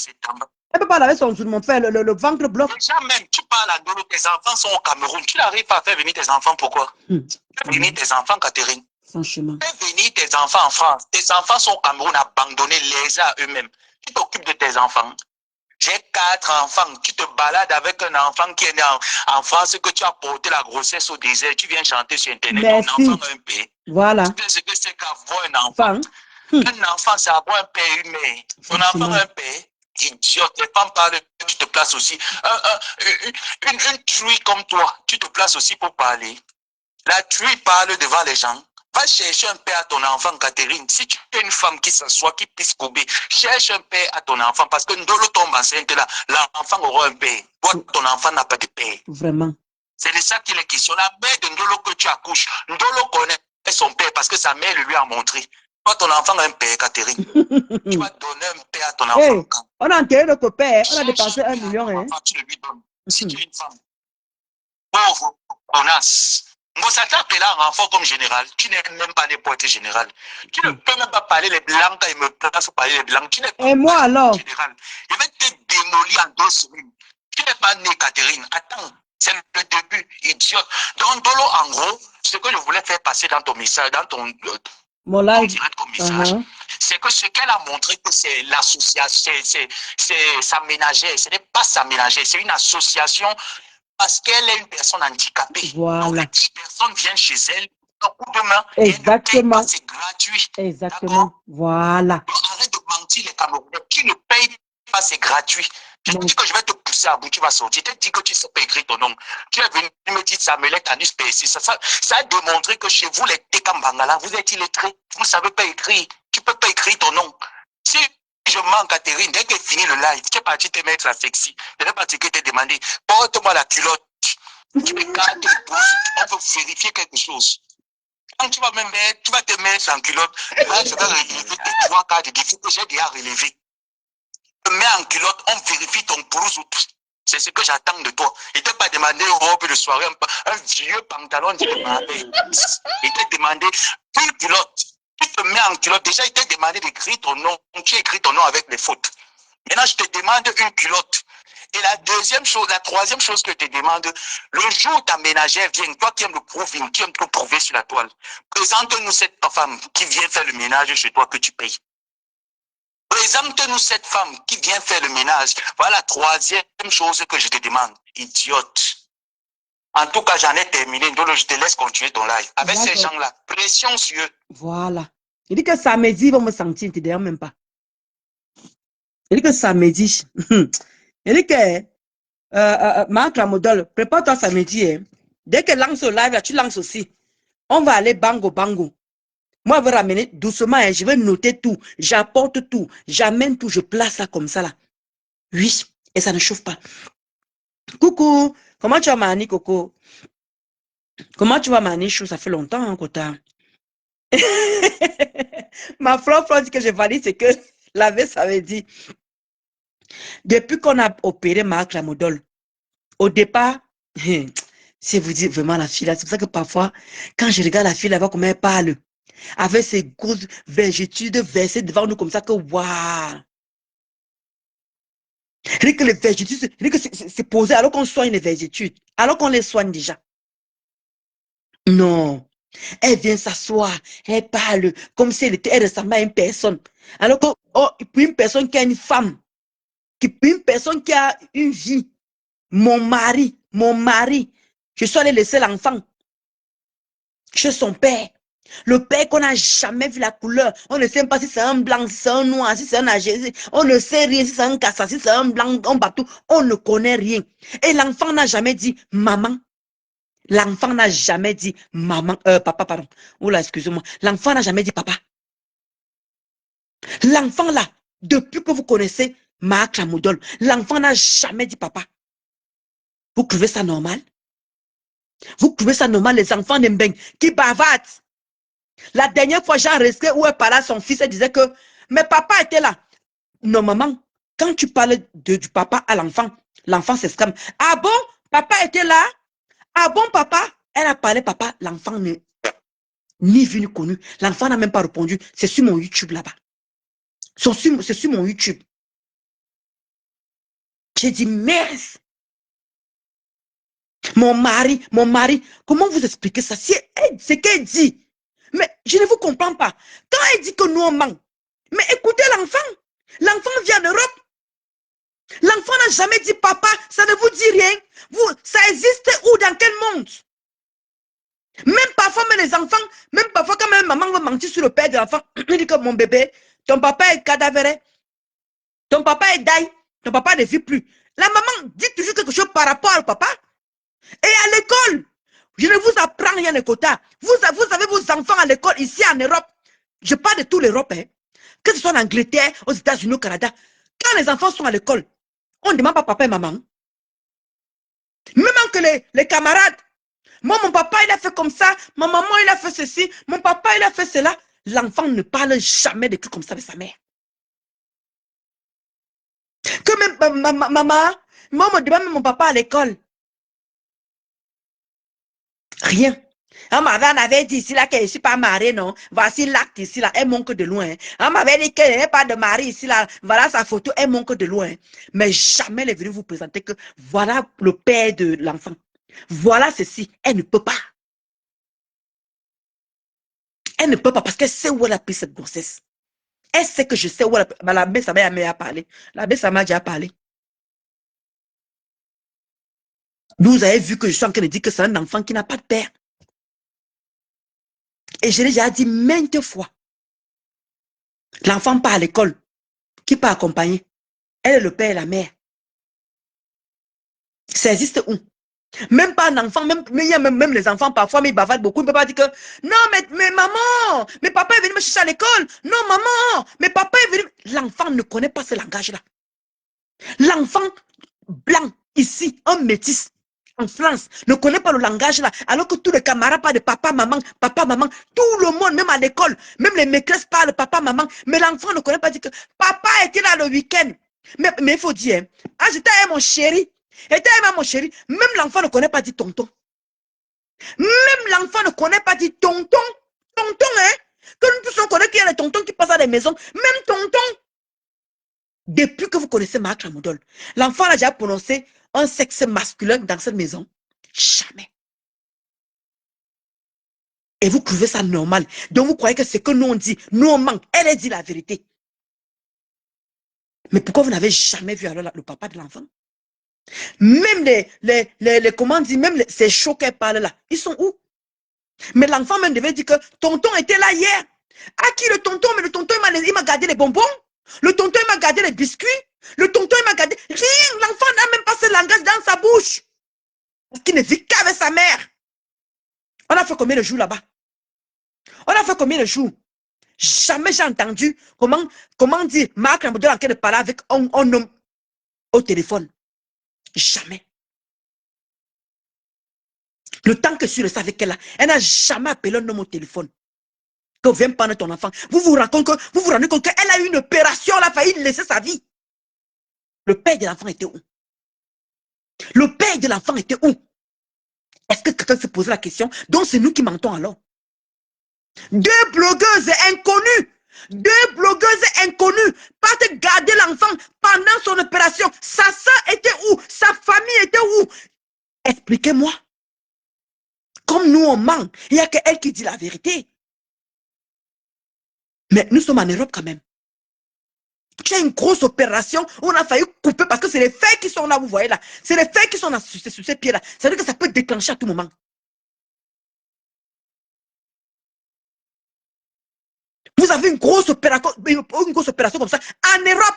Elle peut pas laver son jour, mon frère. Le ventre bloque. Déjà même, tu parles à Ndolo, tes enfants sont au Cameroun. Tu n'arrives pas à faire venir tes enfants, pourquoi? Fais venir tes enfants, Catherine. Franchement. Fais venir tes enfants en France. Tes enfants sont au Cameroun, abandonnés, les à eux-mêmes. Tu t'occupes de tes enfants. J'ai 4 enfants. Tu te balades avec un enfant qui est né en France, que tu as porté la grossesse au désert. Tu viens chanter sur Internet. Merci. Ton enfant a un père. Voilà. Tu sais ce que c'est qu'avoir un enfant. Un enfant, c'est avoir un père, une mère. Ton enfant a un père. Idiote. Les femmes parlent, tu te places aussi. Une truie comme toi, tu te places aussi pour parler. La truie parle devant les gens. Va chercher un père à ton enfant, Catherine. Si tu es une femme qui s'assoit, qui pisse couper, cherche un père à ton enfant. Parce que Ndolo tombe enceinte là, l'enfant aura un père. Toi, ton enfant n'a pas de père. Vraiment. C'est de ça qu'il est question. La mère de Ndolo que tu accouches, Ndolo connaît son père parce que sa mère lui a montré. Toi, ton enfant a un père, Catherine. Tu vas donner un père à ton enfant. Hey, on a enterré notre père. On a dépensé 1 million. Hein. Tu le lui donnes. Si tu es une femme. Pauvre, connasse. Ngosata appela un enfant comme général. Tu n'es même pas né pour être général. Tu ne peux même pas parler les blancs quand il me place pour parler les blancs. Tu n'es pas Et moi alors? Général. Je vais te démolir en 2 semaines. Tu n'es pas né, Catherine. Attends, c'est le début, idiote. Donc, Dolo, en gros, ce que je voulais faire passer dans ton message, dans ton direct comme message, c'est que ce qu'elle a montré que c'est l'association, c'est sa ménagère. Ce n'est pas sa ménagère, c'est une association. Parce qu'elle est une personne handicapée. Voilà. Donc, les personnes viennent chez elle, un coup de main. Exactement. C'est gratuit. Exactement. Voilà. Donc, arrête de mentir les Camerounais. Qui ne paye pas, c'est gratuit. Je te dis que je vais te pousser à bout, tu vas sortir. Je te dis que tu ne sais pas écrire ton nom. Tu es venu me dire Samuel Canus PSC. Ça a démontré que chez vous, les Tekambangala, vous êtes illettrés. Vous ne savez pas écrire. Tu ne peux pas écrire ton nom. Si je manque à Terrine, dès que fini le live, tu es parti te mettre à sexy. Tu n'es pas parti que te demander, porte-moi la culotte. Tu me gardes les pouces. On veut vérifier quelque chose. Quand tu vas te mettre en culotte, là, je vais relever tes 3 quarts de défi que j'ai déjà relevé. Tu te mets en culotte, on vérifie ton blouse. C'est ce que j'attends de toi. Il ne t'a pas demandé une robe de soirée, un vieux pantalon de marée. Il t'a demandé une culotte. Tu te mets en culotte. Déjà, il t'a demandé d'écrire ton nom. Tu écris ton nom avec les fautes. Maintenant, je te demande une culotte. Et la troisième chose que je te demande, le jour où ta ménagère vient, toi qui aimes le prouver, qui aimes te prouver sur la toile, présente-nous cette femme qui vient faire le ménage chez toi que tu payes. Présente-nous cette femme qui vient faire le ménage. Voilà la troisième chose que je te demande. Idiote. En tout cas, j'en ai terminé. Donc, je te laisse continuer ton live. Avec ces gens-là, pression sur eux. Voilà. Il dit que samedi, ils vont me sentir, tu ne dis même pas. Il dit que samedi, il dit que Marc la modèle, prépare-toi samedi. Hein. Dès que lance au live, là, tu lances aussi. On va aller bango, bango. Moi, je vais ramener doucement, hein, je vais noter tout. J'apporte tout. J'amène tout. Je place ça comme ça, là. Oui. Et ça ne chauffe pas. Coucou. Comment tu vas, Mani, Coco? Comment tu vas, Mani Chou? Ça fait longtemps, hein, Kota. Ma Flo dit que je valide, c'est que la veille, ça veut dire. Depuis qu'on a opéré Marc Lamodol, au départ, si vous dites vraiment la fille là, c'est pour ça que parfois, quand je regarde la fille là-bas, comment elle parle, avec ses grosses vergitudes versées devant nous comme ça, que waouh! Et que les vergitudes, c'est posé alors qu'on soigne les vergitudes, alors qu'on les soigne déjà. Non, elle vient s'asseoir, elle parle comme si elle ressemblait à une personne. Alors que, oh, pour une personne qui a une femme, pour une personne qui a une vie, mon mari, je suis allé laisser l'enfant chez son père. Le père qu'on n'a jamais vu la couleur. On ne sait pas si c'est un blanc, si c'est un noir, si c'est un âgé. On ne sait rien si c'est un cassa, si c'est un blanc, un bateau. On ne connaît rien. Et l'enfant n'a jamais dit maman. L'enfant n'a jamais dit maman, papa, pardon. Oula, excusez-moi. L'enfant n'a jamais dit papa. L'enfant là, depuis que vous connaissez Marc Lamoudol, l'enfant n'a jamais dit papa. Vous trouvez ça normal? Vous trouvez ça normal, les enfants d'Embeng qui bavardent? La dernière fois, j'ai resté où elle parlait à son fils, elle disait que mais papa était là. Normalement, quand tu parles du papa à l'enfant, l'enfant s'exclame. Ah bon, papa était là? Ah bon, papa? Elle a parlé papa, l'enfant n'est ni vu ni connu. L'enfant n'a même pas répondu. C'est sur mon YouTube là-bas. C'est sur mon YouTube. J'ai dit, merde. Mon mari, comment vous expliquez ça? C'est qu'elle dit. Mais je ne vous comprends pas. Quand elle dit que nous on ment, mais écoutez l'enfant. L'enfant vient d'Europe. L'enfant n'a jamais dit papa, ça ne vous dit rien. Ça existe où, dans quel monde? Même parfois, mais les enfants, même parfois quand même maman veut mentir sur le père de l'enfant, il dit que mon bébé, ton papa est cadavéré, ton papa est daï, ton papa ne vit plus. La maman dit toujours quelque chose par rapport au papa. Et à l'école, je ne vous apprends rien, les quotas. Vous avez vos enfants à l'école ici en Europe. Je parle de toute l'Europe, hein. Que ce soit en Angleterre, aux États-Unis, au Canada. Quand les enfants sont à l'école, on ne demande pas papa et maman. Même que les camarades. Moi, mon papa, il a fait comme ça. Ma maman, il a fait ceci. Mon papa, il a fait cela. L'enfant ne parle jamais de trucs comme ça avec sa mère. Que même maman, moi, on me demande mon papa à l'école. Rien. On m'avait dit ici là que je ne suis pas mariée, non. Voici l'acte ici là, elle manque de loin. On m'avait dit qu'elle n'est pas de mari ici là. Voilà sa photo, elle manque de loin. Mais jamais elle est venue vous présenter que voilà le père de l'enfant. Voilà ceci. Elle ne peut pas. Elle ne peut pas parce qu'elle sait où elle a pris cette grossesse. Elle sait que je sais où elle a pris. La baie, ça m'a parlé. La baie, ça m'a déjà parlé. Vous avez vu que je suis en train de dire que c'est un enfant qui n'a pas de père. Et je l'ai déjà dit maintes fois. L'enfant part à l'école. Qui peut accompagner? Elle est le père et la mère. Ça existe où? Même pas un enfant, il y a même les enfants, parfois, mais ils bavardent beaucoup. Ils ne peuvent pas dire que non, mais maman, mais papa est venu me chercher à l'école. Non, maman, mais papa est venu. L'enfant ne connaît pas ce langage-là. L'enfant blanc, ici, un métis, en France, ne connaît pas le langage-là. Alors que tous les camarades parlent de papa, maman, tout le monde, même à l'école, même les maîtresses parlent de papa, maman. Mais l'enfant ne connaît pas dire que papa était là le week-end. Mais il faut dire, hein, ah, j'étais avec mon chéri. J'étais avec mon chéri. Même l'enfant ne connaît pas dire tonton. Même l'enfant ne connaît pas dire tonton. Tonton, hein. Que nous puissions connaître qu'il y a des tontons qui passent à des maisons. Même tonton. Depuis que vous connaissez Marc Ramodol, l'enfant a déjà prononcé un sexe masculin dans cette maison. Jamais. Et vous trouvez ça normal. Donc vous croyez que ce que nous on dit, nous on manque. Elle a dit la vérité. Mais pourquoi vous n'avez jamais vu alors le papa de l'enfant? Même comment dire, même ces chauds qu'elle parle là, ils sont où? Mais l'enfant même devait dire que tonton était là hier. À qui le tonton? Mais le tonton, il m'a gardé les bonbons. Le tonton, il m'a gardé les biscuits. Le tonton, il m'a gardé... Rien, l'enfant n'a même pas ce langage dans sa bouche. Parce qu'il ne vit qu'avec sa mère. On a fait combien de jours là-bas? On a fait combien de jours? Jamais j'ai entendu comment dire Marc Ramodol en train de parler avec un homme au téléphone. Jamais. Le temps que je suis resté avec elle là, elle n'a jamais appelé un homme au téléphone. Que vient prendre ton enfant. Vous vous rendez compte qu'elle a eu une opération, elle a failli laisser sa vie. Le père de l'enfant était où? Le père de l'enfant était où? Est-ce que quelqu'un se pose la question? Donc c'est nous qui mentons alors. Deux blogueuses inconnues partent garder l'enfant pendant son opération. Sa soeur était où? Sa famille était où? Expliquez-moi. Comme nous on ment, il n'y a qu'elle qui dit la vérité. Mais nous sommes en Europe quand même. Tu as une grosse opération, on a failli couper parce que c'est les fers qui sont là, vous voyez là. C'est les fers qui sont sur ces pieds-là. Ça veut dire que ça peut déclencher à tout moment. Vous avez une grosse opération comme ça en Europe.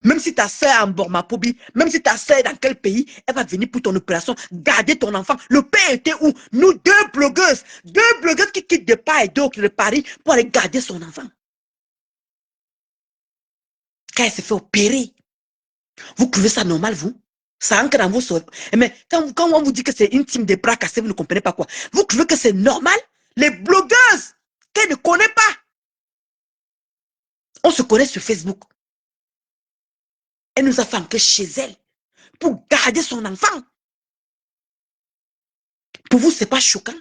Même si ta soeur est en Bormapobi, même si ta soeur est dans quel pays, elle va venir pour ton opération, garder ton enfant. Le père était où? Nous, deux blogueuses qui quittent de part et d'autre de Paris pour aller garder son enfant. Quand elle se fait opérer, vous trouvez ça normal, vous? Ça entre dans vos soeurs. Mais quand on vous dit que c'est intime des bras cassés, vous ne comprenez pas quoi. Vous trouvez que c'est normal? Les blogueuses qu'elle ne connaît pas. On se connaît sur Facebook. Elle nous a fait entrer chez elle pour garder son enfant. Pour vous, ce n'est pas choquant?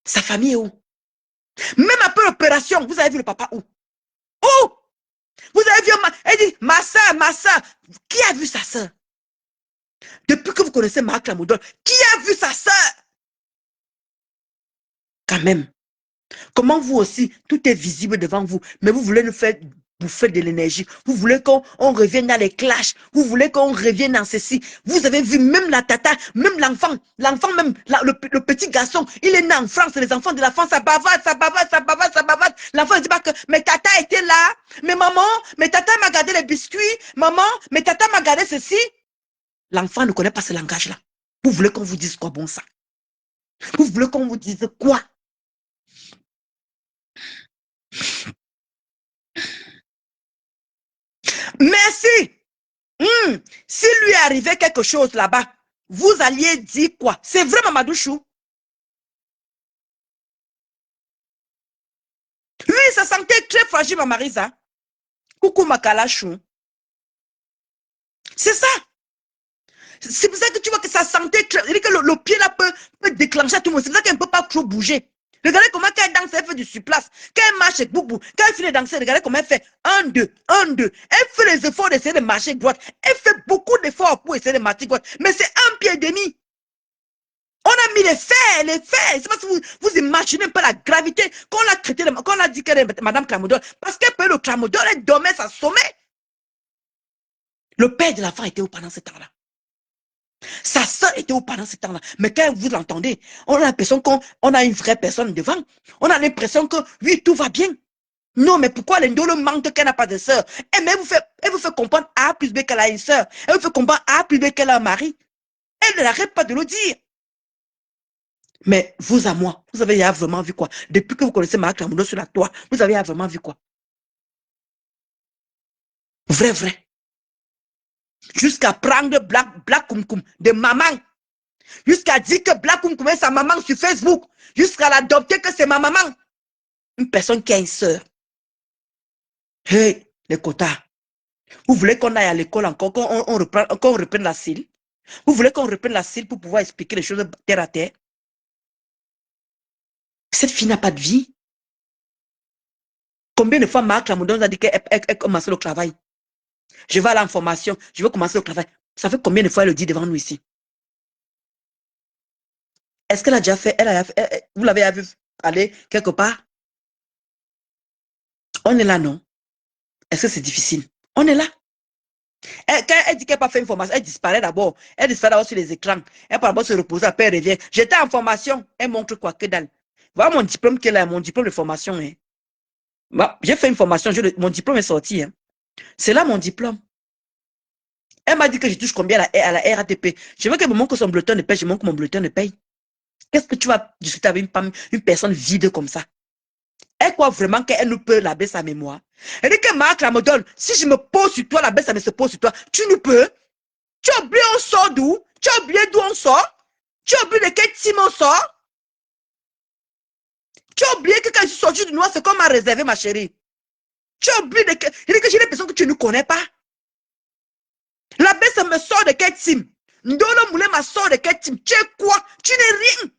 Sa famille est où? Même après l'opération, vous avez vu le papa où? Où? Vous avez vu, elle dit, ma soeur. Qui a vu sa soeur? Depuis que vous connaissez Marc Ramodol, qui a vu sa soeur? Quand même. Comment vous aussi, tout est visible devant vous, mais vous voulez nous faire bouffer de l'énergie. Vous voulez qu'on revienne dans les clashs. Vous voulez qu'on revienne dans ceci. Vous avez vu même la tata, même l'enfant même, le petit garçon, il est né en France. Les enfants de la France, ça bavade. L'enfant ne dit pas que mais tata était là. Mais maman, mais tata m'a gardé les biscuits. Maman, mais tata m'a gardé ceci. L'enfant ne connaît pas ce langage-là. Vous voulez qu'on vous dise quoi bon ça? Vous voulez qu'on vous dise quoi? Merci. S'il lui arrivait quelque chose là-bas, vous alliez dire quoi? C'est vrai, Mamadou Chou. Lui, il se sentait très fragile, Marisa. Coucou Makala Chou. C'est ça. C'est pour ça que tu vois que sa santé, que le pied là peut déclencher à tout le monde. C'est pour ça qu'elle ne peut pas trop bouger. Regardez comment quand elle danse, elle fait du surplace. Quand elle marche avec Boubou, quand elle finit de danser, regardez comment elle fait 1, 2, 1, 2. Elle fait les efforts d'essayer de marcher droite. Elle fait beaucoup d'efforts pour essayer de marcher droite. Mais c'est un pied et demi. On a mis les fers. C'est parce que vous imaginez un peu la gravité qu'on l'a traité, qu'on a dit qu'elle est Madame Clamodol. Parce qu'elle peut le Clamodol, elle dormait sa sommeil. Le père de l'enfant était où pendant ce temps-là? Sa soeur était où pendant ce temps-là? Mais quand vous l'entendez, on a l'impression qu'on a une vraie personne devant. On a l'impression que, oui, tout va bien. Non, mais pourquoi l'Indolo manque qu'elle n'a pas de sœur? Elle vous fait comprendre A plus B qu'elle a une sœur. Elle vous fait comprendre A plus B qu'elle a un mari. Elle n'arrête pas de le dire. Mais vous à moi, vous avez vraiment vu quoi? Depuis que vous connaissez Marc Lamoudou sur la toile, vous avez vraiment vu quoi? Vrai. Jusqu'à prendre Black Kumkum de maman. Jusqu'à dire que Black Kumkum est sa maman sur Facebook. Jusqu'à l'adopter que c'est ma maman. Une personne qui a une sœur. Hey, les quotas. Vous voulez qu'on aille à l'école encore, qu'on reprenne la cile? Vous voulez qu'on reprenne la cile pour pouvoir expliquer les choses terre à terre? Cette fille n'a pas de vie. Combien de fois Marc Lamoudou a dit qu'elle commence le travail? Je vais aller en formation, je vais commencer le travail. Ça fait combien de fois elle le dit devant nous ici? Est-ce qu'elle a déjà fait, vous l'avez vu aller quelque part? On est là, non? Est-ce que c'est difficile? On est là. Quand elle dit qu'elle n'a pas fait une formation, elle disparaît d'abord. Elle disparaît d'abord sur les écrans. Elle peut d'abord se reposer, après elle revient. J'étais en formation. Elle montre quoi que dalle. Voilà mon diplôme qu'elle a, mon diplôme de formation. Hein. Bah, j'ai fait une formation, mon diplôme est sorti. Hein. C'est là mon diplôme. Elle m'a dit que je touche combien à la RATP. Je veux qu'elle me montre son bulletin de paie, je montre mon bulletin de paie. Qu'est-ce que tu vas discuter avec une personne vide comme ça? Elle croit vraiment qu'elle nous peut la baisser sa mémoire. Elle dit que Marc la me donne. Si je me pose sur toi, la baisse, ça me se pose sur toi. Tu nous peux? Tu as oublié on sort d'où? Tu as oublié d'où on sort? Tu as oublié de quel team on sort? Tu as oublié que quand je suis sorti du noir, c'est qu'on m'a réservé, ma chérie. Tu as oublié de quel... Il dit que j'ai l'impression que tu ne connais pas. La baisse, ça me sort de quel team? Ndolo Moulé m'a sort de quel team? Tu es quoi? Tu n'es rien.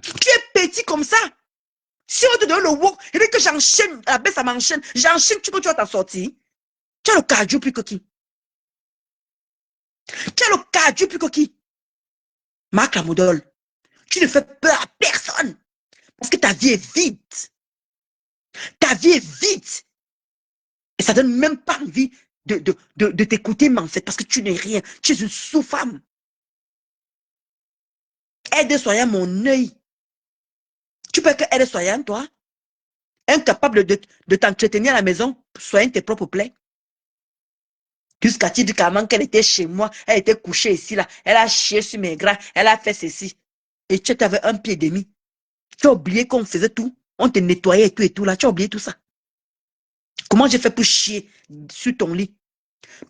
Tu es petit comme ça. Si on te donne le work, il dit que j'enchaîne, la baisse, ça m'enchaîne. J'enchaîne, tu vas t'en sortir. Tu as le cardio plus que qui? Tu as le cardio plus que qui? Marc Lamoudol, tu ne fais peur à personne. Parce que ta vie est vide. Ta vie est vide. Et ça ne donne même pas envie de t'écouter, mais en fait, parce que tu n'es rien. Tu es une sous-femme. Aide soignant mon œil. Tu peux que aide soignant, toi? Incapable de t'entretenir à la maison, soignant tes propres plaies. Jusqu'à dire qu'elle était chez moi, elle était couchée ici, là. Elle a chié sur mes gras, elle a fait ceci. Et tu avais un pied et demi. Tu as oublié qu'on faisait tout. On te nettoyait et tout là. Tu as oublié tout ça. Comment j'ai fait pour chier sur ton lit?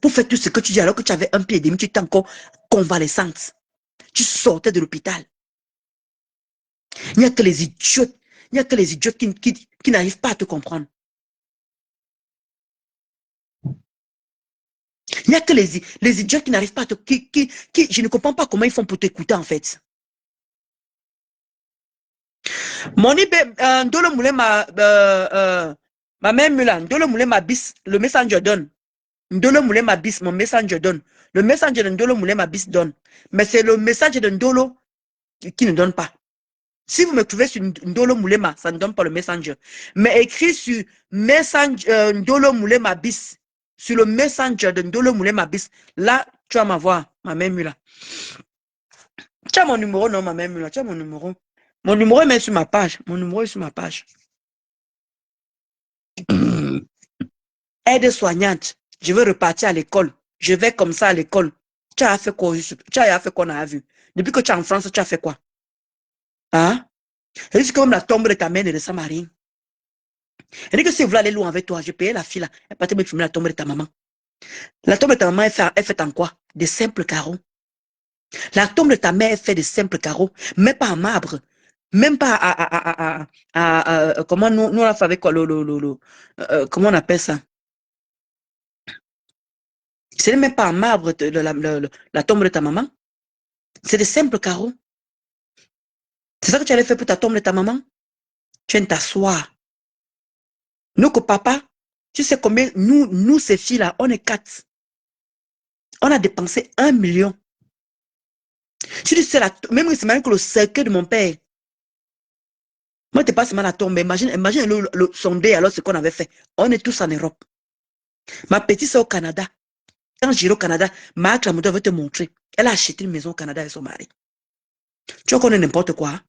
Pour faire tout ce que tu dis alors que tu avais un pied et demi, tu étais encore convalescente. Tu sortais de l'hôpital. Il n'y a que les idiotes. Il n'y a que les idiotes qui n'arrivent pas à te comprendre. Il n'y a que les idiots qui n'arrivent pas à te... je ne comprends pas comment ils font pour t'écouter en fait. Mon Ndolo Moulé ma mère Mula, Ndolo Moulé ma bis, le messenger donne. Ndolo Moulé ma bis, mon messenger donne. Le messenger de Ndolo Moulé ma bis donne. Mais c'est le message de Ndolo qui ne donne pas. Si vous me trouvez sur Ndolo Moulema, ça ne donne pas le messenger. Mais écrit sur messenger, Ndolo Moulema bis, sur le messenger de Ndolo Moulema bis, là, tu vas m'avoir, ma mère Mula. Tu as mon numéro, non, ma mère Mula, tu as mon numéro. Mon numéro est même sur ma page. Mon numéro est sur ma page. Aide soignante. Je veux repartir à l'école. Je vais comme ça à l'école. Tu as fait quoi? Tu as fait quoi on a vu? Depuis que tu es en France, tu as fait quoi? Hein? Elle dit que même la tombe de ta mère ne ressemble à rien. Elle dit que si vous voulez aller loin avec toi, je paye la fille là. Elle partait me filmer la tombe de ta maman. La tombe de ta maman est faite en quoi? De simples carreaux. La tombe de ta mère est faite de simples carreaux, mais pas en marbre. Même pas comment nous on a fait avec quoi comment on appelle ça? Ce n'est même pas en marbre la tombe de ta maman. C'est de simples carreaux. C'est ça que tu allais faire pour ta tombe de ta maman? Tu viens t'asseoir. Nous que papa, tu sais combien, nous ces filles-là, on est 4. On a dépensé 1 million. Tu dis, c'est même que le cercueil de mon père. Moi, t'es pas seulement la tombe. Imagine son dé, alors ce qu'on avait fait. On est tous en Europe. Ma petite, c'est au Canada. Quand j'irai au Canada, Marc Lamoudon veut te montrer. Elle a acheté une maison au Canada avec son mari. Tu vois qu'on est n'importe quoi.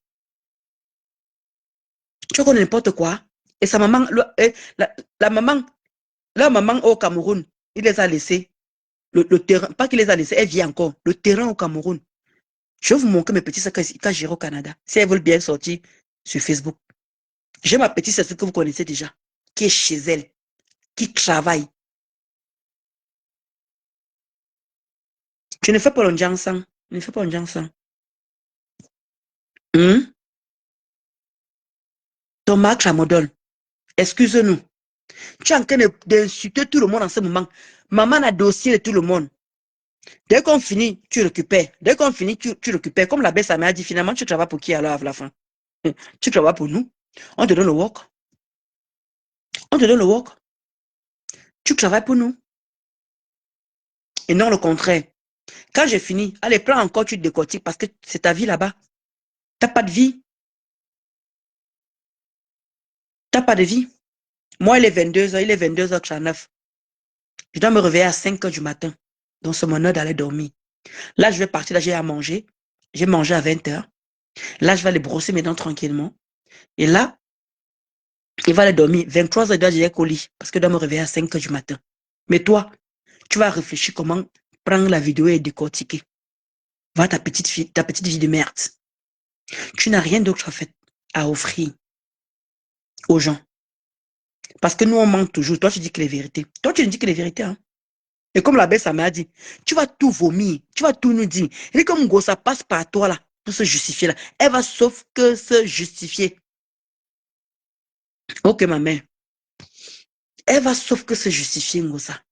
Tu vois qu'on est n'importe quoi. Et sa maman, la maman, leur maman au Cameroun, il les a laissés. Le terrain, pas qu'il les a laissés, elle vit encore. Le terrain au Cameroun. Je vais vous montrer mes petits sacs quand j'irai au Canada. Si elles veulent bien sortir sur Facebook. J'ai ma petite sœur que vous connaissez déjà, qui est chez elle, qui travaille. Tu ne fais pas l'onjansan. Ne fais pas l'onjansan. Thomas Clamodol, excuse-nous. Tu es en train d'insulter tout le monde en ce moment. Maman a dossier de tout le monde. Dès qu'on finit, tu récupères. Dès qu'on finit, tu récupères. Comme la baisse, ça m'a dit, finalement, tu travailles pour qui alors à la fin? Tu travailles pour nous. On te donne le work. On te donne le work. Tu travailles pour nous. Et non le contraire. Quand j'ai fini, allez, prends encore, tu te décortiques parce que c'est ta vie là-bas. Tu n'as pas de vie. Tu n'as pas de vie. Moi, il est 22h, il est 22h39. Je dois me réveiller à 5h du matin. Donc, c'est mon heure d'aller dormir. Là, je vais partir, là, j'ai à manger. J'ai mangé à 20h. Là, je vais aller brosser mes dents tranquillement. Et là, il va aller dormir. 23h, j'ai au lit parce que je dois me réveiller à 5h du matin. Mais toi, tu vas réfléchir comment prendre la vidéo et décortiquer. Va ta petite vie de merde. Tu n'as rien d'autre à offrir aux gens. Parce que nous, on ment toujours. Toi, tu dis que les vérités. Toi, tu ne dis que les vérités. Hein? Et comme la belle, ça m'a dit, tu vas tout vomir. Tu vas tout nous dire. Et comme Gossa passe par toi, là, pour se justifier, là, elle va sauf que se justifier. Ok, ma mère. Elle va sauf que se justifier, Gossa.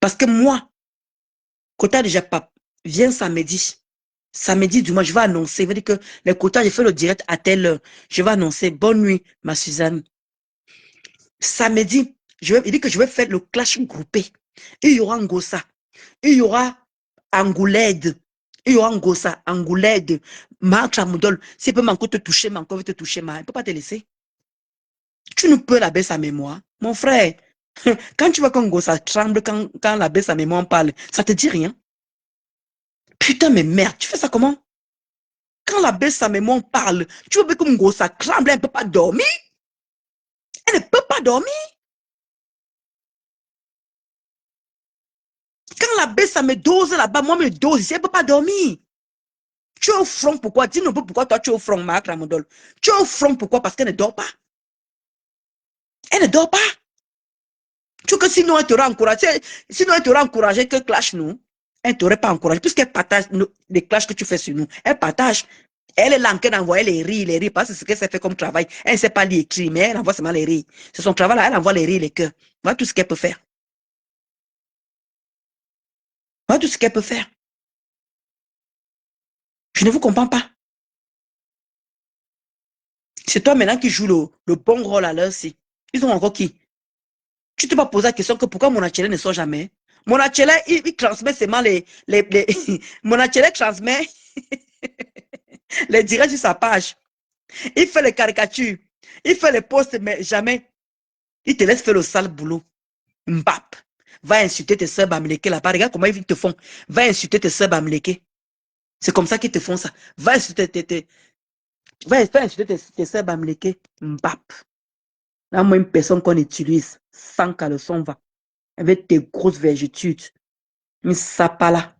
Parce que moi, quota déjà pape, viens samedi. Samedi, du moins, je vais annoncer. Je vais dire que les quotas, j'ai fait le direct à telle heure. Je vais annoncer. Bonne nuit, ma Suzanne. Samedi, il dit que je vais faire le clash groupé. Il y aura Ngossa. Il y aura Angoulède. Il y aura Ngossa, Angoulède, Marc Chamoudol. S'il peut encore te toucher, mais encore veut te toucher, mais il ne peut pas te laisser. Tu ne peux la baisse sa mémoire. Mon frère, quand tu vois qu'un Ngossa tremble, quand la baisse sa mémoire parle, ça te dit rien. Putain, mais merde, tu fais ça comment? Quand la baisse sa mémoire parle, tu vois que Ngossa tremble, elle ne peut pas dormir. Elle ne peut pas dormir. Quand la baisse, ça me dose là-bas, moi, me dose ici, elle ne peut pas dormir. Tu es au front, pourquoi? Dis-nous pourquoi toi, tu es au front, Marc Ramodol. Tu es au front, pourquoi? Parce qu'elle ne dort pas. Elle ne dort pas. Tu vois que sinon, elle t'aurait encouragé. Sinon, elle t'aurait encouragé que clash nous. Elle ne t'aurait pas encouragé, puisqu'elle partage les clashs que tu fais sur nous. Elle partage. Elle est là en train d'envoyer les rires, parce que c'est ce qu'elle s'est fait comme travail. Elle ne sait pas lire écrire, mais elle envoie seulement les rires. C'est son travail là, elle envoie les rires, les cœurs. Voilà tout ce qu'elle peut faire. Voilà tout ce qu'elle peut faire. Je ne vous comprends pas. C'est toi maintenant qui joues le bon rôle à l'heure aussi. Ils ont encore qui? Tu ne te pas posé la question que pourquoi mon HLA ne sort jamais? Mon HLA, il transmet seulement mon HLA transmet les directs sur sa page. Il fait les caricatures. Il fait les posts, mais jamais. Il te laisse faire le sale boulot. Mbap. Va insulter tes soeurs bamléké là-bas. Regarde comment ils te font. Va insulter tes soeurs bamléké. C'est comme ça qu'ils te font ça. Va insulter tes soeurs bamléké. Mbap. Là, moi, une personne qu'on utilise sans caleçon va. Avec tes grosses vergitudes. Mais ça pas là.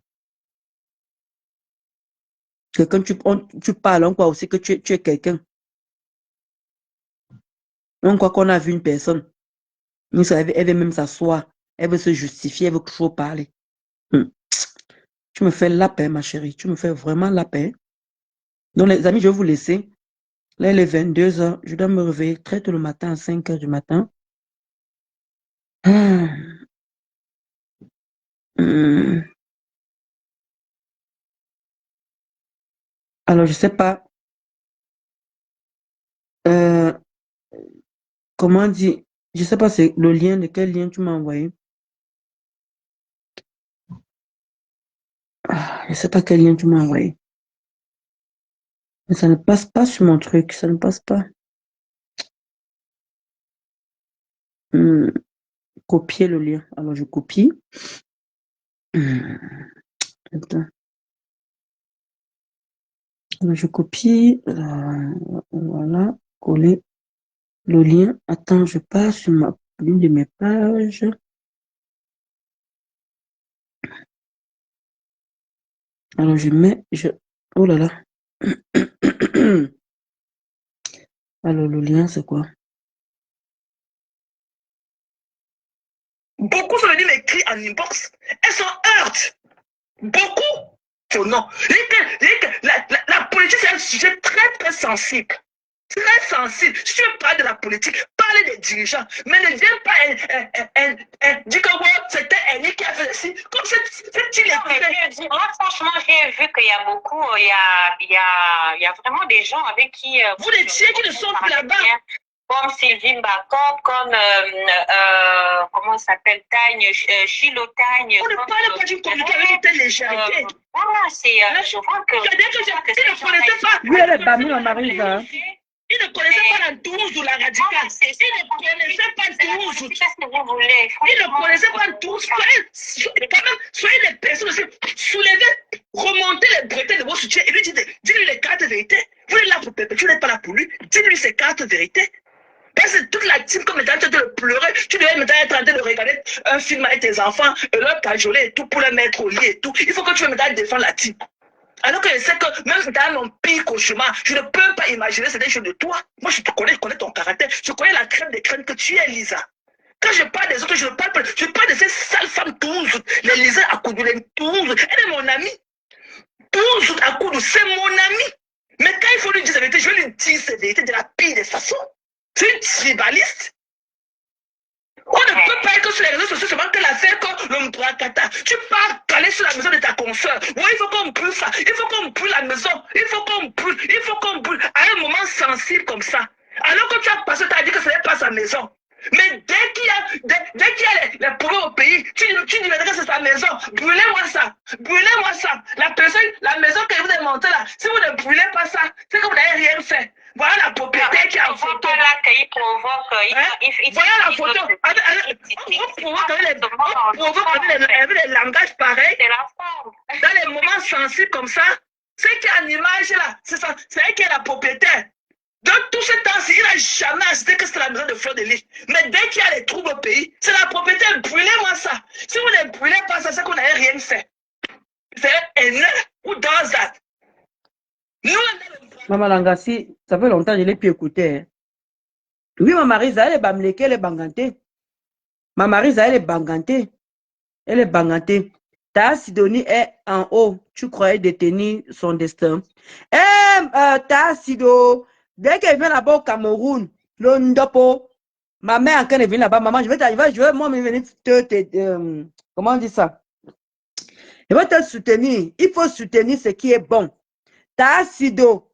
Que quand tu parles, on croit aussi que tu es quelqu'un. On croit qu'on a vu une personne. Mais elle veut même s'asseoir. Elle veut se justifier. Elle veut toujours parler. Tu me fais la peine, ma chérie. Tu me fais vraiment la peine. Donc, les amis, je vais vous laisser. Là, il est 22h. Je dois me réveiller très tôt le matin, à 5h du matin. Alors, je ne sais pas. Comment dire? Je ne sais pas c'est le lien, de quel lien tu m'as envoyé. Je ne sais pas quel lien tu m'as envoyé. Mais ça ne passe pas sur mon truc. Ça ne passe pas. Copier le lien. Alors, je copie. Attends. Je copie. Voilà. Coller le lien. Attends, je passe sur l'une de mes pages. Alors, je mets... Oh là là. Alors, le lien, c'est quoi? Beaucoup sont venus m'écrire en inbox. Elles sont hurt. Beaucoup. Oh non. La politique, c'est un sujet très, très sensible. Très sensible. Si tu veux parler de la politique, parler des dirigeants. Mais ne viens pas dire que c'était Annie qui a fait ceci. Comme c'est-il moi, franchement, j'ai vu qu'il y a beaucoup, il y a vraiment des gens avec qui... vous les tiens qui ne sont plus là-bas. Comme Sylvie Mbakop, comme, comment ça s'appelle, Tagne, Chilo Tagne. On ne parle pas d'une communication avec une telle légèreté. Voilà, je vois que... C'est-à-dire que ils ne connaissaient pas. Oui, elle est Bamou, Marie-Jeanne. Ils ne connaissaient pas la Toulouse ou la radicale. Ils ne connaissaient pas Toulouse. Ils ne connaissaient pas Toulouse. Soyez des personnes aussi. Soulevez, remontez les bretelles de vos soutiens et lui dites-lui les cartes vérités. Vous êtes là pour perpétuer, vous n'êtes pas là pour lui. Dites-lui ses cartes vérités. Parce que toute la team, comme étant en train de le pleurer, tu devais maintenant être en train de regarder un film avec tes enfants et leur cajoler et tout pour les mettre au lit et tout. Il faut que tu veux maintenant défendre la team. Alors que je sais que même dans mon pire cauchemar, je ne peux pas imaginer ces choses de toi. Moi, je te connais, je connais ton caractère, je connais la crème des crèmes que tu es, Lisa. Quand je parle des autres, je parle de ces sales femmes tous, les Lisa à Koudou, les tous. Elle est mon amie. Tous à Koudou, c'est mon amie. Mais quand il faut lui dire la vérité, je vais lui dire cette vérité de la pire des façons. C'est une tribaliste. On ne peut pas être sur les réseaux sociaux seulement que l'affaire comme le Mbrakata. Tu pars caler sur la maison de ta consoeur. Oui, il faut qu'on brûle ça. Il faut qu'on brûle la maison. Il faut qu'on brûle. À un moment sensible comme ça. Alors que tu as passé, tu as dit que ce n'est pas sa maison. Mais dès qu'il y a les problèmes au pays, tu dis que c'est sa maison. Brûlez-moi ça. Brûlez-moi ça. La maison que vous avez montée là, si vous ne brûlez pas ça, c'est que vous n'avez rien fait. Voilà la propriétaire qui a en photo. Là, qu'il provoque. Voilà la photo. On provoque avec les langages pareils. C'est la forme. Dans les moments sensibles comme ça, c'est qui a l'image là, c'est elle qui est la propriétaire. Dans tout ce temps-ci, il n'a jamais assisté que c'est la maison de Fleur de Lys. Mais dès qu'il y a les troubles au pays, c'est la propriétaire. Brûlez-moi ça. Si vous ne brûlez pas ça, c'est qu'on n'avait rien fait. C'est un ou dans ça. Nous, Maman Langassi, ça fait longtemps que je ne l'ai plus écouté. Hein. Oui, ma Marisa, elle est bamleke, elle est bangante. Ma Marisa, elle est bangante. Elle est bangante. Ta Sidonie est en haut. Tu croyais détenir son destin. Ta Sido, dès qu'elle vient là-bas au Cameroun, le Ndopo, ma mère, quand elle vient là-bas, maman, je vais moi, venir comment on dit ça? Je vais te soutenir. Il faut soutenir ce qui est bon. Ta Sido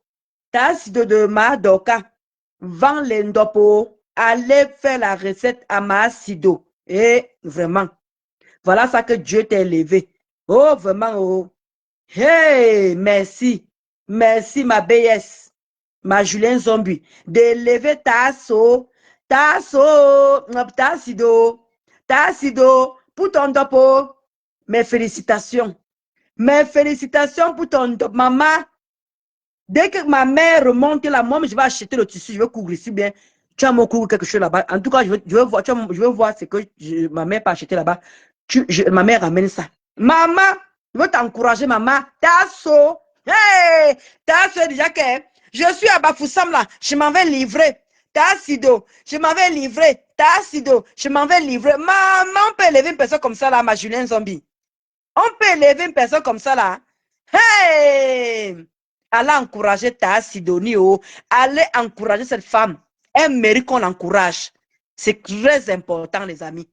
de Madoka, vend les Ndopo, allez faire la recette à Maasido. Et vraiment, voilà ça que Dieu t'a élevé. Oh, vraiment, oh. Hey, merci. Merci, ma BS, ma Julien Zombie, d'élever Tasso, Tassido, pour ton Ndopo. Mes félicitations. Mes félicitations pour ton Ndopo. Maman, dès que ma mère remonte là, moi, je vais acheter le tissu, je vais couvrir si bien. Tu as mon couvrir quelque chose là-bas. En tout cas, je veux voir ce que ma mère peut acheter là-bas. Ma mère ramène ça. Maman, je veux t'encourager, maman. Tasso. Hey, Tasso, déjà que je suis à Bafoussam là, je m'en vais livrer. Tassido, je m'en vais livrer. Tassido, je m'en vais livrer. Maman, on peut élever une personne comme ça là, ma Julien Zombie. On peut élever une personne comme ça là. Hey! Allez encourager ta Sidonie. Allez encourager cette femme. Elle mérite qu'on l'encourage. C'est très important, les amis.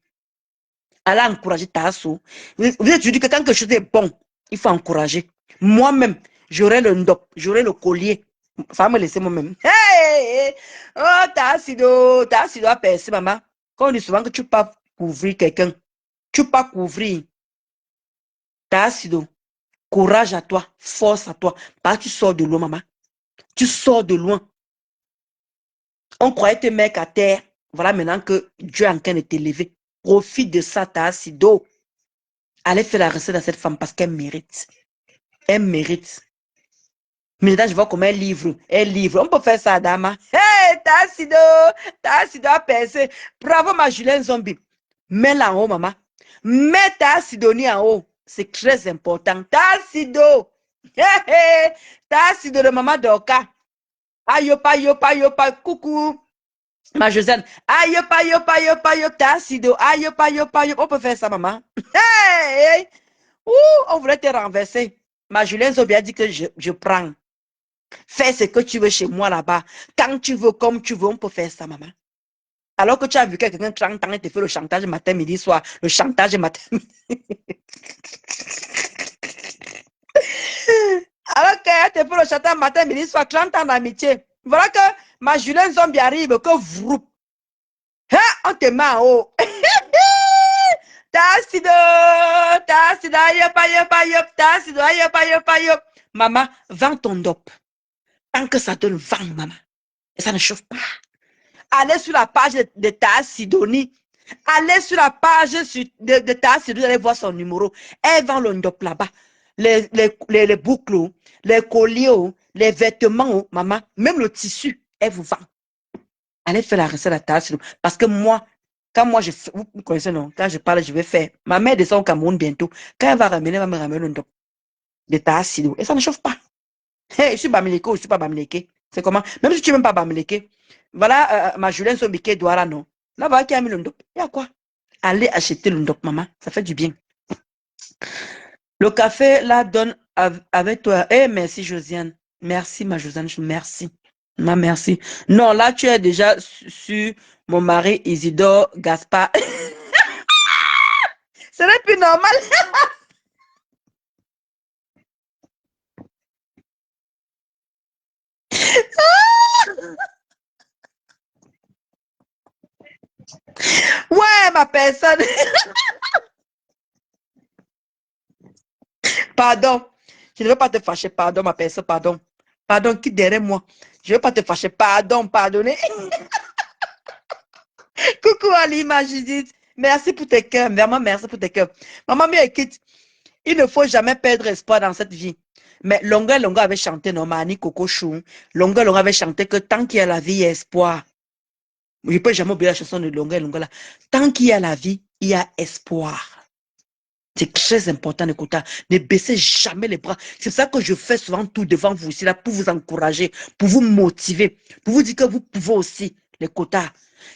Allez encourager ta Tasso. Vous êtes dit que quand quelque chose est bon, il faut encourager. Moi-même, j'aurai le ndop, j'aurai le collier. Ça va me laisser moi-même. Hey! Oh, Tassido a percé, maman. Quand on dit souvent que tu ne peux pas couvrir quelqu'un, tu ne peux pas couvrir. Tassido. Courage à toi, force à toi. Parce que tu sors de loin, maman. Tu sors de loin. On croyait te mettre à terre. Voilà maintenant que Dieu est en train de t'élever. Profite de ça, Tassido. Allez faire la recette à cette femme parce qu'elle mérite. Elle mérite. Maintenant, je vois comment elle livre. Elle livre. On peut faire ça, Adama. Hey, t'as acido à percer. Bravo, ma Julien Zombie. Mets-la en haut, maman. Mets ta Sidonie en haut. C'est très important. Ta Sido. Hey, hey. Ta Sido de maman Doka. Ayopa, yopa, yopa. Coucou. Ma Josiane. Ayopa, yopa, yopa, yopa. Ta Sido. Ayopa, yopa, yopa. On peut faire ça, maman. Hey, hey. Ouh, on voulait te renverser. Ma Julien Zombie a dit que je prends. Fais ce que tu veux chez moi là-bas. Quand tu veux, comme tu veux, on peut faire ça, maman. Alors que tu as vu quelqu'un 30 ans et te fait le chantage matin, midi, soir. Le chantage matin, midi. Alors qu'elle te fait le chantage matin, midi, soir. 30 ans d'amitié. Voilà que ma Julien Zombie arrive, que vous. Hein, on te met en haut. Maman, vends ton dop. Tant que ça te le vend, maman. Et ça ne chauffe pas. Allez sur la page de ta Sidonie. Allez sur la page de ta Sidonie. Allez voir son numéro. Elle vend le ndop là-bas. Les boucles, les colliers, les vêtements, maman. Même le tissu, elle vous vend. Allez faire la recette à ta Sidonie. Parce que moi, quand moi, vous connaissez, non? Quand je parle, je vais faire. Ma mère descend au Cameroun bientôt. Quand elle va me ramener le ndop de ta Sidonie. Et ça ne chauffe pas. Hey, je suis Bamileke ou je ne suis pas Bamileke. C'est comment? Même si tu n'es même pas Bamileke. Voilà ma Julien Sombike Douara, non. Là, voilà qui a mis le ndop. Il y a quoi? Allez acheter le ndop, maman. Ça fait du bien. Le café, là, donne avec toi. Eh, merci, Josiane. Merci, ma Josiane. Merci. Ma merci. Non, là, tu es déjà sur mon mari Isidore Gaspard. Ce n'est plus normal. Ouais, ma personne. Pardon. Je ne veux pas te fâcher. Pardon, ma personne. Pardon. Pardon, quitte derrière moi. Je ne veux pas te fâcher. Pardon, pardonnez. Coucou Alima Judith. Merci pour tes cœurs. Vraiment, merci pour tes cœurs. Maman, mais écoute, il ne faut jamais perdre espoir dans cette vie. Mais Longa avait chanté, non, Mani Coco Chou. Longa avait chanté que tant qu'il y a la vie, il y a espoir. Je ne peux jamais oublier la chanson de Longa là. Tant qu'il y a la vie, il y a espoir. C'est très important d'écouter. Ne baissez jamais les bras. C'est ça que je fais souvent tout devant vous ici, là, pour vous encourager, pour vous motiver, pour vous dire que vous pouvez aussi, les quotas.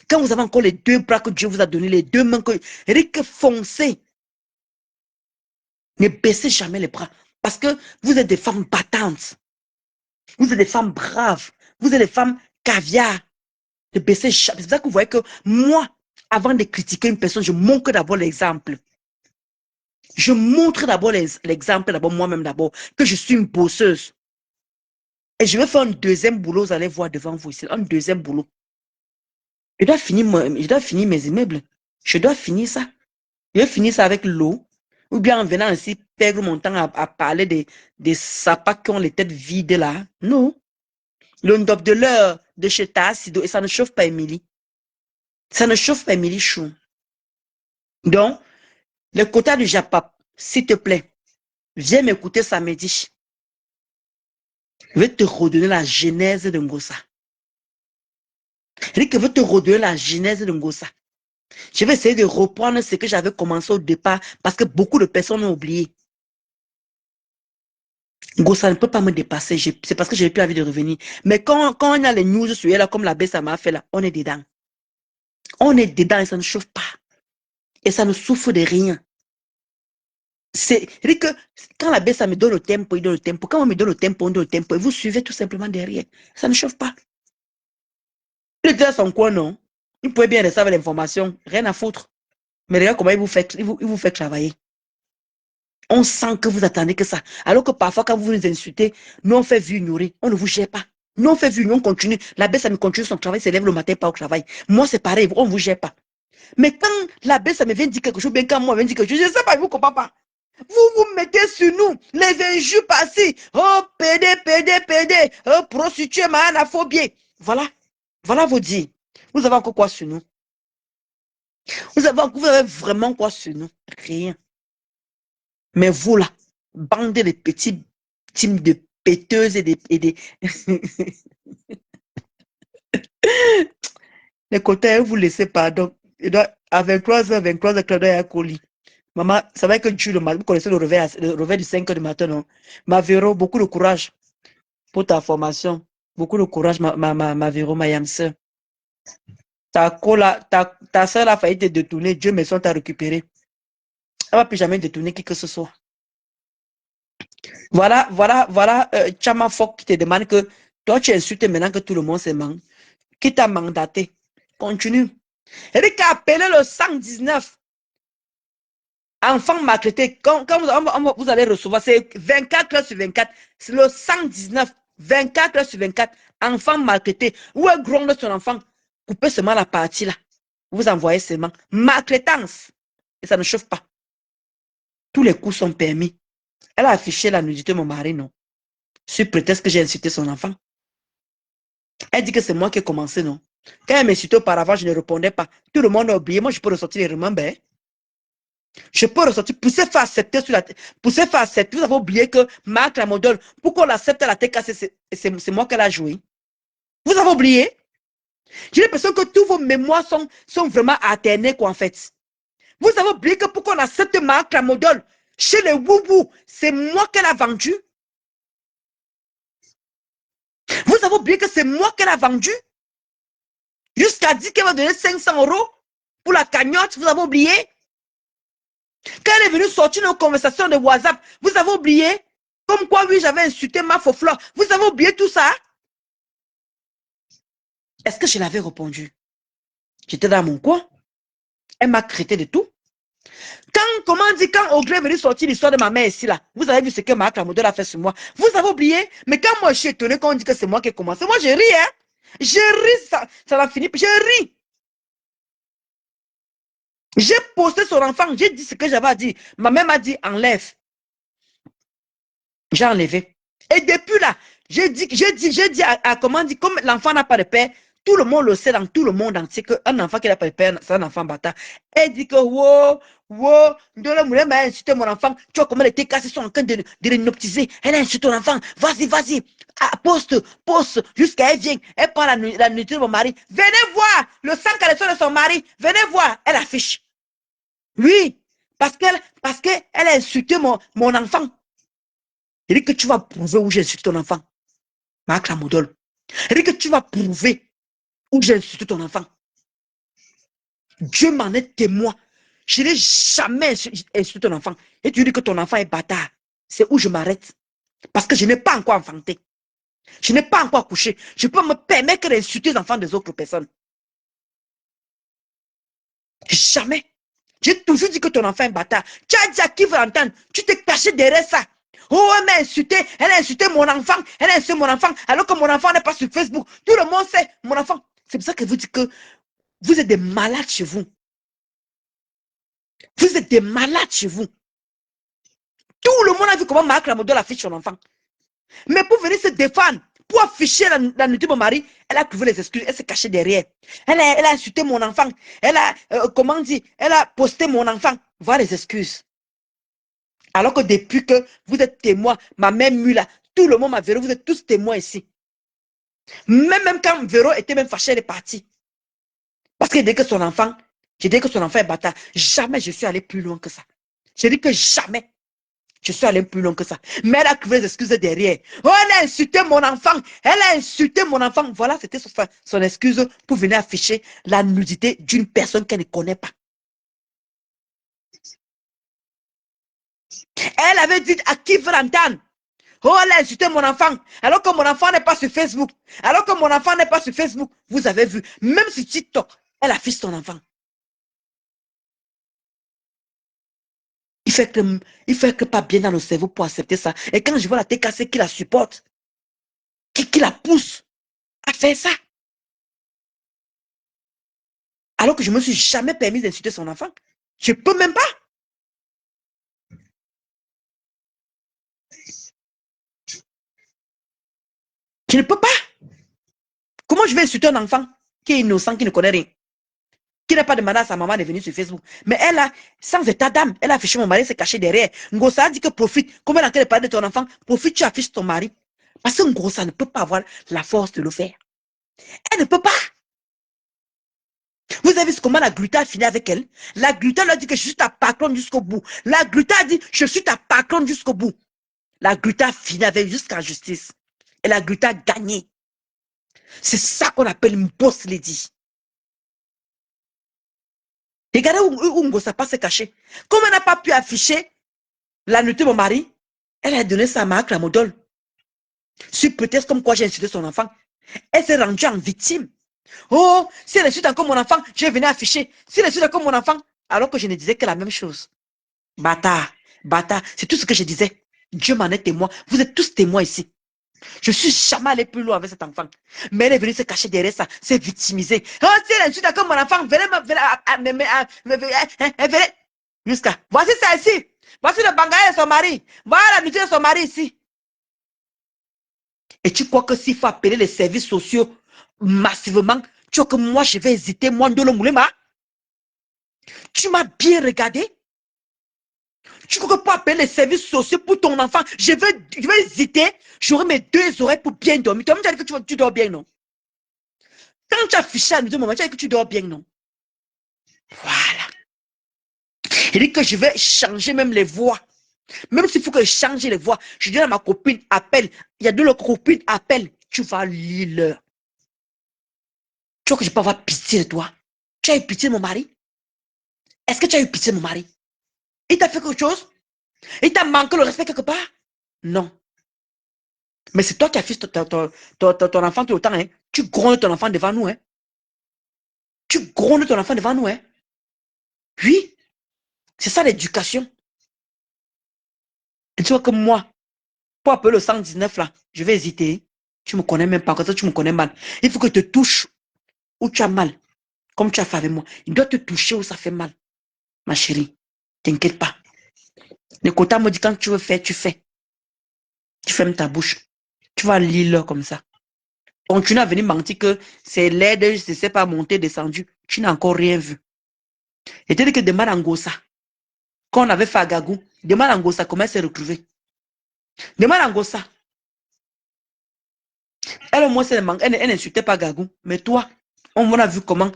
Quand vous avez encore les deux bras que Dieu vous a donnés, les deux mains que... Eric, foncez. Ne baissez jamais les bras. Parce que vous êtes des femmes battantes. Vous êtes des femmes braves. Vous êtes des femmes caviar. Ne baissez jamais. C'est ça que vous voyez que moi, avant de critiquer une personne, je montre d'abord l'exemple. Je montre d'abord l'exemple, d'abord moi-même d'abord, que je suis une bosseuse. Et je vais faire un deuxième boulot, vous allez voir devant vous ici, un deuxième boulot. Je dois finir mes immeubles. Je dois finir ça. Je vais finir ça avec l'eau. Ou bien en venant ici, perdre mon temps à parler des sapas qui ont les têtes vides là. Non. Le ndop de l'heure de chez Tassido, et ça ne chauffe pas Émilie. Ça ne chauffe pas Émilie Chou. Donc, le quota du Japap, s'il te plaît, viens m'écouter samedi. Je vais te redonner la genèse de Ngosa. Je vais te redonner la genèse de Ngosa. Je vais essayer de reprendre ce que j'avais commencé au départ parce que beaucoup de personnes ont oublié. Ngosa ne peut pas me dépasser. C'est parce que je n'ai plus envie de revenir. Mais quand on a les news sur elle, comme la baisse ça m'a fait là, on est dedans. On est dedans et ça ne chauffe pas. Et ça ne souffre de rien. C'est que quand la baisse ça me donne le tempo, il donne le tempo. Quand on me donne le tempo, on donne le tempo. Et vous suivez tout simplement derrière. Ça ne chauffe pas. Il était à son coin, non? Il pouvait bien rester avec l'information. Rien à foutre. Mais regarde comment il vous fait travailler. On sent que vous attendez que ça. Alors que parfois, quand vous nous insultez, nous on fait vue ignorer. On ne vous gère pas. Nous on fait vue, nous on continue. La baisse ça me continue son travail, s'élève le matin, pas au travail. Moi c'est pareil, on ne vous gère pas. Mais quand la baisse ça me vient dire quelque chose, bien quand moi, me vient dire quelque chose, je ne sais pas, je ne vous comprends pas. Vous mettez sur nous les injures passées. Oh, PD, oh, prostituée, manaphobie. Voilà. Voilà vos dires. Vous avez encore quoi sur nous? Vous avez vraiment quoi sur nous? Rien. Mais vous là, bande de petits teams de péteuses et des... Les côtés, vous laissez pas. Donc, à 23h, 23h, il y a un colis. Maman, ça va que tu le matin, vous connaissez le réveil du 5h du matin, non? Ma Véro, beaucoup de courage pour ta formation. Beaucoup de courage, ma Véro, ma Yamse. Ta soeur a failli te détourner. Dieu merci, on t'a récupéré. Elle ne va plus jamais détourner qui que ce soit. Voilà, Chama Fok qui te demande que toi, tu insultes maintenant que tout le monde se manque. Qui t'a mandaté? Continue. Elle a appelé le 119. Enfant maltraité. Quand vous allez recevoir, c'est 24 heures sur 24. C'est le 119. 24 heures sur 24. Enfant maltraité. Où est gronde son enfant? Coupez seulement la partie là. Vous envoyez seulement. Maltraitance. Et ça ne chauffe pas. Tous les coups sont permis. Elle a affiché la nudité de mon mari, non? Sur prétexte que j'ai insulté son enfant. Elle dit que c'est moi qui ai commencé, non? Quand elle m'insultait auparavant, je ne répondais pas. Tout le monde a oublié. Moi, je peux ressortir les remember. Je peux ressortir. Pour se faire accepter sur la tête. Pour se faire accepter, vous avez oublié que Marc la modèle, pour qu'on l'accepte à la tête cassée, c'est moi qu'elle a joué. Vous avez oublié? J'ai l'impression que tous vos mémoires sont vraiment alternés, quoi, en fait. Vous avez oublié que pour qu'on accepte Marc la modèle, chez les Woubou, c'est moi qu'elle a vendu. Vous avez oublié que c'est moi qu'elle a vendu. Jusqu'à dire qu'elle va donner 500 € pour la cagnotte, vous avez oublié? Quand elle est venue sortir nos conversations de WhatsApp, vous avez oublié? Comme quoi, oui, j'avais insulté ma faux-fleur. Vous avez oublié tout ça? Est-ce que je l'avais répondu? J'étais dans mon coin. Elle m'a traité de tout. Comment dire, quand Augré est venu sortir l'histoire de ma mère ici, là, vous avez vu ce que Marc la modèle a fait sur moi. Vous avez oublié? Mais quand moi, je suis étonné quand on dit que c'est moi qui ai commencé, moi, je ris, hein? Je ris, ça va finir. Je ris. J'ai posté son enfant, j'ai dit ce que j'avais à dire. Ma mère m'a dit, enlève. J'ai enlevé. Et depuis là, j'ai dit à comment dire, comme l'enfant n'a pas de père, tout le monde le sait dans tout le monde entier qu'un enfant qui n'a pas de père, c'est un enfant bâtard. Elle dit que, wow, de la moulin m'a insulté mon enfant. Tu vois comment elle était cassée, sont en train de l'hypnotiser. Elle a insulté ton enfant. Vas-y. Ah, poste, jusqu'à elle vient. Elle prend la nudité de mon mari. Venez voir le sang caleçon de son mari. Venez voir. Elle affiche. Oui, parce qu'elle a insulté mon enfant. Il dit que tu vas prouver où j'ai insulté ton enfant. Marc la modèle. Il dit que tu vas prouver où j'ai insulté ton enfant. Dieu m'en est témoin. Je n'ai jamais insulté ton enfant. Et tu dis que ton enfant est bâtard. C'est où je m'arrête. Parce que je n'ai pas encore enfanté. Je n'ai pas encore couché. Je peux me permettre d'insulter les enfants des autres personnes. Jamais. J'ai toujours dit que ton enfant est bâtard. Tu as dit à qui veut entendre. Tu t'es caché derrière ça. Oh, elle m'a insulté. Elle a insulté mon enfant. Elle a insulté mon enfant. Alors que mon enfant n'est pas sur Facebook. Tout le monde sait. Mon enfant. C'est pour ça que vous dites que vous êtes des malades chez vous. Vous êtes des malades chez vous. Tout le monde a vu comment Marc la modèle affiche son enfant. Mais pour venir se défendre, pour afficher la nudité de mon mari, elle a trouvé les excuses. Elle s'est cachée derrière. Elle a insulté mon enfant. Elle a, comment dire, elle a posté mon enfant. Voilà les excuses. Alors que depuis que vous êtes témoin, ma mère Mula, tout le monde m'a Véro, vous êtes tous témoins ici. Même quand Véro était même fâchée, elle est partie. Parce que dès que son enfant, j'ai dit que son enfant est bâtard, jamais je suis allé plus loin que ça. J'ai dit que jamais je suis allé plus loin que ça. Mais elle a trouvé des excuses derrière. Oh, elle a insulté mon enfant. Elle a insulté mon enfant. Voilà, c'était son excuse pour venir afficher la nudité d'une personne qu'elle ne connaît pas. Elle avait dit à qui veut l'entendre. Oh, elle a insulté mon enfant. Alors que mon enfant n'est pas sur Facebook. Alors que mon enfant n'est pas sur Facebook. Vous avez vu. Même sur TikTok, elle affiche son enfant. Il fait que pas bien dans le cerveau pour accepter ça. Et quand je vois la tête cassée qui la supporte, qui la pousse à faire ça. Alors que je ne me suis jamais permis d'insulter son enfant. Je ne peux même pas. Je ne peux pas. Comment je vais insulter un enfant qui est innocent, qui ne connaît rien? qui n'a pas demandé à sa maman de venir sur Facebook. Mais elle a, sans état d'âme, elle a affiché mon mari, s'est caché derrière. Ngosa a dit que profite, comme elle est en train de parler de ton enfant, profite, tu affiches ton mari. Parce que Ngosa ne peut pas avoir la force de le faire. Elle ne peut pas. Vous avez vu comment la Gluta a fini avec elle? La Gluta lui a dit que je suis ta patronne jusqu'au bout. La Gluta a dit, je suis ta patronne jusqu'au bout. La Gluta a fini avec jusqu'à justice. Et la Gluta a gagné. C'est ça qu'on appelle une boss lady. Regardez où Ngosa pas s'est caché. Comme elle n'a pas pu afficher la nudité de mon mari, elle a donné ça à Marc la modole. Sur peut-être comme quoi j'ai insulté son enfant. Elle s'est rendue en victime. Oh, si elle insulte encore mon enfant, je vais venir afficher. Si elle insulte encore mon enfant, alors que je ne disais que la même chose. Bâtard, bâtard, c'est tout ce que je disais. Dieu m'en est témoin. Vous êtes tous témoins ici. Je suis jamais allé plus loin avec cet enfant. Mais elle est venue se cacher derrière ça, s'est victimisée. Oh, si elle insulte encore mon enfant, venez. Jusqu'à. Voici ça ici. Voici le bangaya de son mari. Voilà la nudité de son mari ici. Et tu crois que s'il faut appeler les services sociaux massivement, tu crois que moi je vais hésiter, moi, Ndolo Moulema? Tu m'as bien regardé? Tu crois que pour appeler les services sociaux pour ton enfant, je vais hésiter, j'aurai mes deux oreilles pour bien dormir. Toi-même, tu as dit que tu dors bien, non? Quand tu as affiché à nous deux moments, tu as dit que tu dors bien, non? Voilà. Il dit que je vais changer même les voix. Même s'il faut que je change les voix, je dis à ma copine, appelle. Il y a deux copines, appelle. Tu vas lire l'heure. Tu vois que je peux avoir pitié de toi? Tu as eu pitié de mon mari? Est-ce que tu as eu pitié de mon mari? Il t'a fait quelque chose? Il t'a manqué le respect quelque part? Non. Mais c'est toi qui affiches ton enfant tout le temps. Hein? Tu grondes ton enfant devant nous. Hein? Tu grondes ton enfant devant nous. Hein? Oui. C'est ça l'éducation. Et tu vois que moi, pour appeler le 119 là, je vais hésiter. Tu ne me connais même pas. Comme ça, tu me connais mal. Il faut que tu te touches où tu as mal. Comme tu as fait avec moi. Il doit te toucher où ça fait mal. Ma chérie, t'inquiète pas. Le quota me dit quand tu veux faire, tu fais. Tu fermes ta bouche. Tu vas lire comme ça. Continue à venir mentir que c'est l'aide, je ne sais pas, monter, descendu. Tu n'as encore rien vu. Et tu dis que demande en Gossa. Quand on avait fait à Gagou, demande en Gossa comment elle s'est retrouvée. Demande en Gossa. Elle, au moins, elle n'insultait pas Gagou. Mais toi, on a vu comment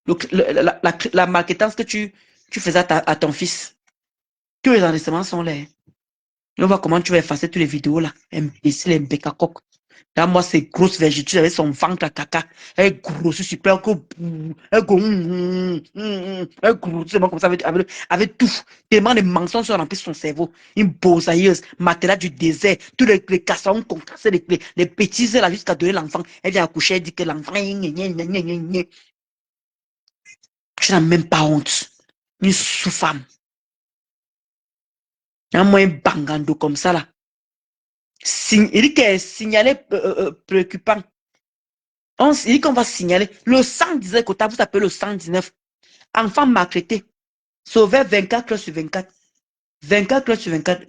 la marketance que tu faisais à ton fils. Tous les enregistrements sont là. On voit comment tu vas effacer toutes les vidéos là. Imbécile, imbécacoque. Là, moi, c'est grosse vergitude avec son ventre à caca. Elle est grosse, super, elle est grosse, comme ça, avec tout. Tellement de mensonges sont remplis son cerveau. Une bossailleuse, matelas du désert, tous les cassons concassés, les bêtises là, jusqu'à donner l'enfant. Elle vient accoucher, elle dit que l'enfant, tu n'as même pas honte. Une sous-femme. Il y a moins bangando comme ça là. Il dit qu'elle est signalé préoccupant. Il dit qu'on va signaler. Le 119, quand vous appelez le 119, enfant maltraité, sauvé 24 heures sur 24. 24 heures sur 24.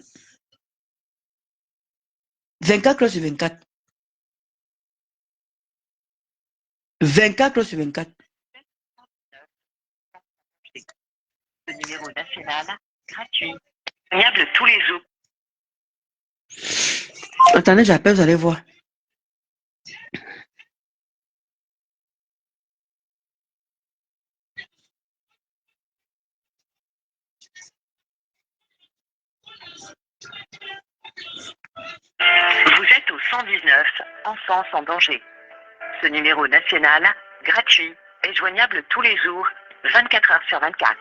24 heures sur 24. 24 heures sur 24. Le numéro national, gratuit. Disponible tous les jours. Attendez, j'appelle, vous allez voir. Vous êtes au 119, enfants sans danger. Ce numéro national, gratuit, est joignable tous les jours, 24 heures sur 24.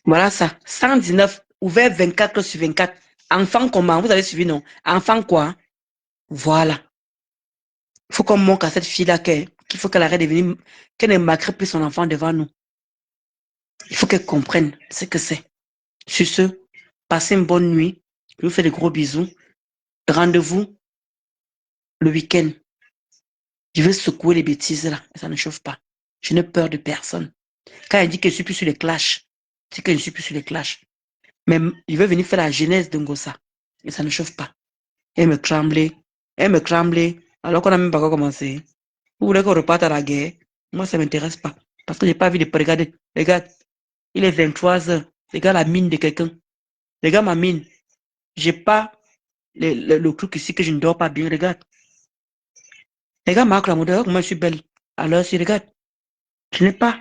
Voilà ça. 119, ouvert 24 heures sur 24. Enfant comment? Vous avez suivi, non? Enfant quoi? Voilà. Il faut qu'on montre à cette fille-là qu'il faut qu'elle arrête de venir, qu'elle ne marquerait plus son enfant devant nous. Il faut qu'elle comprenne ce que c'est. Sur ce, passez une bonne nuit. Je vous fais de gros bisous. Rendez-vous le week-end. Je vais secouer les bêtises là. Ça ne chauffe pas. Je n'ai peur de personne. Quand elle dit que je ne suis plus sur les clashs, c'est que je ne suis plus sur les clashs. Mais il veut venir faire la genèse de Ngosa. Et ça ne chauffe pas. Elle me tremblait. Alors qu'on n'a même pas commencé. Vous voulez qu'on reparte à la guerre? Moi, ça ne m'intéresse pas. Parce que je n'ai pas envie de... Regardez, regarde, il est 23 heures. Regarde la mine de quelqu'un. Regarde ma mine. J'ai pas le truc ici que je ne dors pas bien. Regarde. Regarde Marc la modèle, comment je suis belle. Alors, si regarde. Je n'ai pas.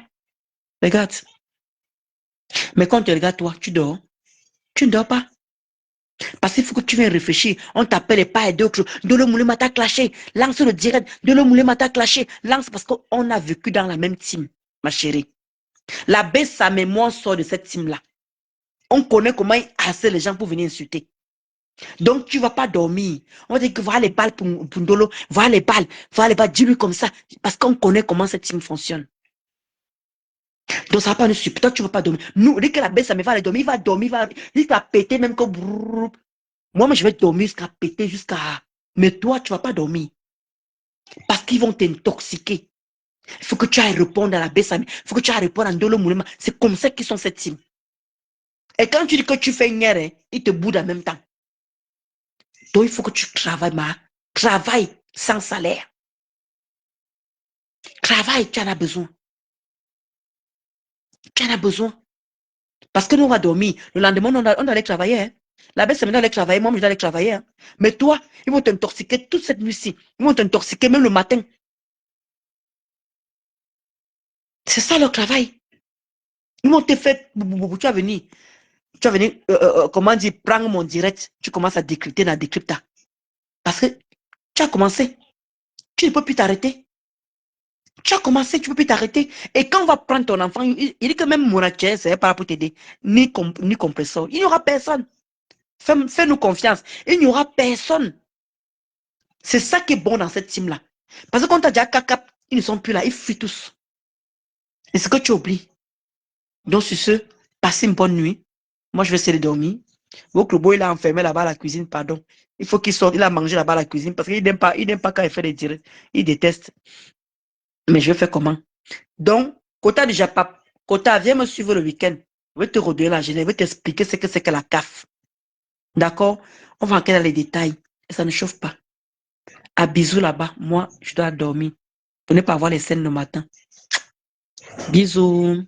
Regarde. Mais quand tu regardes toi, tu dors. Tu ne dors pas. Parce qu'il faut que tu viennes réfléchir. On t'appelle et pas et d'autres. De le moulin m'a clashé. Lance le direct. De le moulin m'a clashé. Lance parce qu'on a vécu dans la même team, ma chérie. La baisse, sa mémoire sort de cette team-là. On connaît comment il harcèle les gens pour venir insulter. Donc, tu ne vas pas dormir. On va dire que voilà les balles pour Ndolo. Voilà les balles. Dis-lui comme ça. Parce qu'on connaît comment cette team fonctionne. Donc, ça va pas nous suivre. Toi, tu ne vas pas dormir. Nous, dès que la baisse, ça me va aller dormir. Il va dormir. Il va péter même comme... Moi, je vais dormir jusqu'à péter, jusqu'à... Mais toi, tu ne vas pas dormir. Parce qu'ils vont t'intoxiquer. Il faut que tu ailles répondre à la baisse. Il faut que tu ailles répondre à Ndolo Moulema. C'est comme ça qu'ils sont cette team. Et quand tu dis que tu fais une guerre, ils te boudent en même temps. Donc, il faut que tu travailles, travaille sans salaire. Travaille, tu en as besoin. Tu en as besoin. Parce que nous, on va dormir. Le lendemain, on doit aller travailler. Hein. La baisse, ça me doit aller travailler. Moi, je dois aller travailler. Hein. Mais toi, ils vont t'intoxiquer toute cette nuit-ci. Ils vont t'intoxiquer même le matin. C'est ça leur travail. Ils vont te faire. Tu vas venir. Comment dire, prendre mon direct. Tu commences à décrypter dans décrypta. Parce que tu as commencé. Tu ne peux plus t'arrêter. Tu as commencé, tu ne peux plus t'arrêter. Et quand on va prendre ton enfant, il dit que même Mouraché, c'est pas pour t'aider. Ni compresseur. Il n'y aura personne. Fais-nous confiance. Il n'y aura personne. C'est ça qui est bon dans cette team-là. Parce que quand tu as déjà caca, ils ne sont plus là. Ils fuient tous. Et ce que tu oublies. Donc, sur ce, passez une bonne nuit. Moi, je vais essayer de dormir. Votre beau, il a enfermé là-bas à la cuisine, pardon. Il faut qu'il sorte. Il a mangé là-bas à la cuisine parce qu'il n'aime pas quand il fait des directs. Il déteste. Mais je vais faire comment? Donc, Kota déjà pas. Kota, viens me suivre le week-end. Je vais te redonner la genèse. Je vais t'expliquer ce que c'est que la CAF. D'accord? On va entrer dans les détails. Et ça ne chauffe pas. À bisous là-bas. Moi, je dois dormir. Pour ne pas avoir les scènes le matin. Bisous.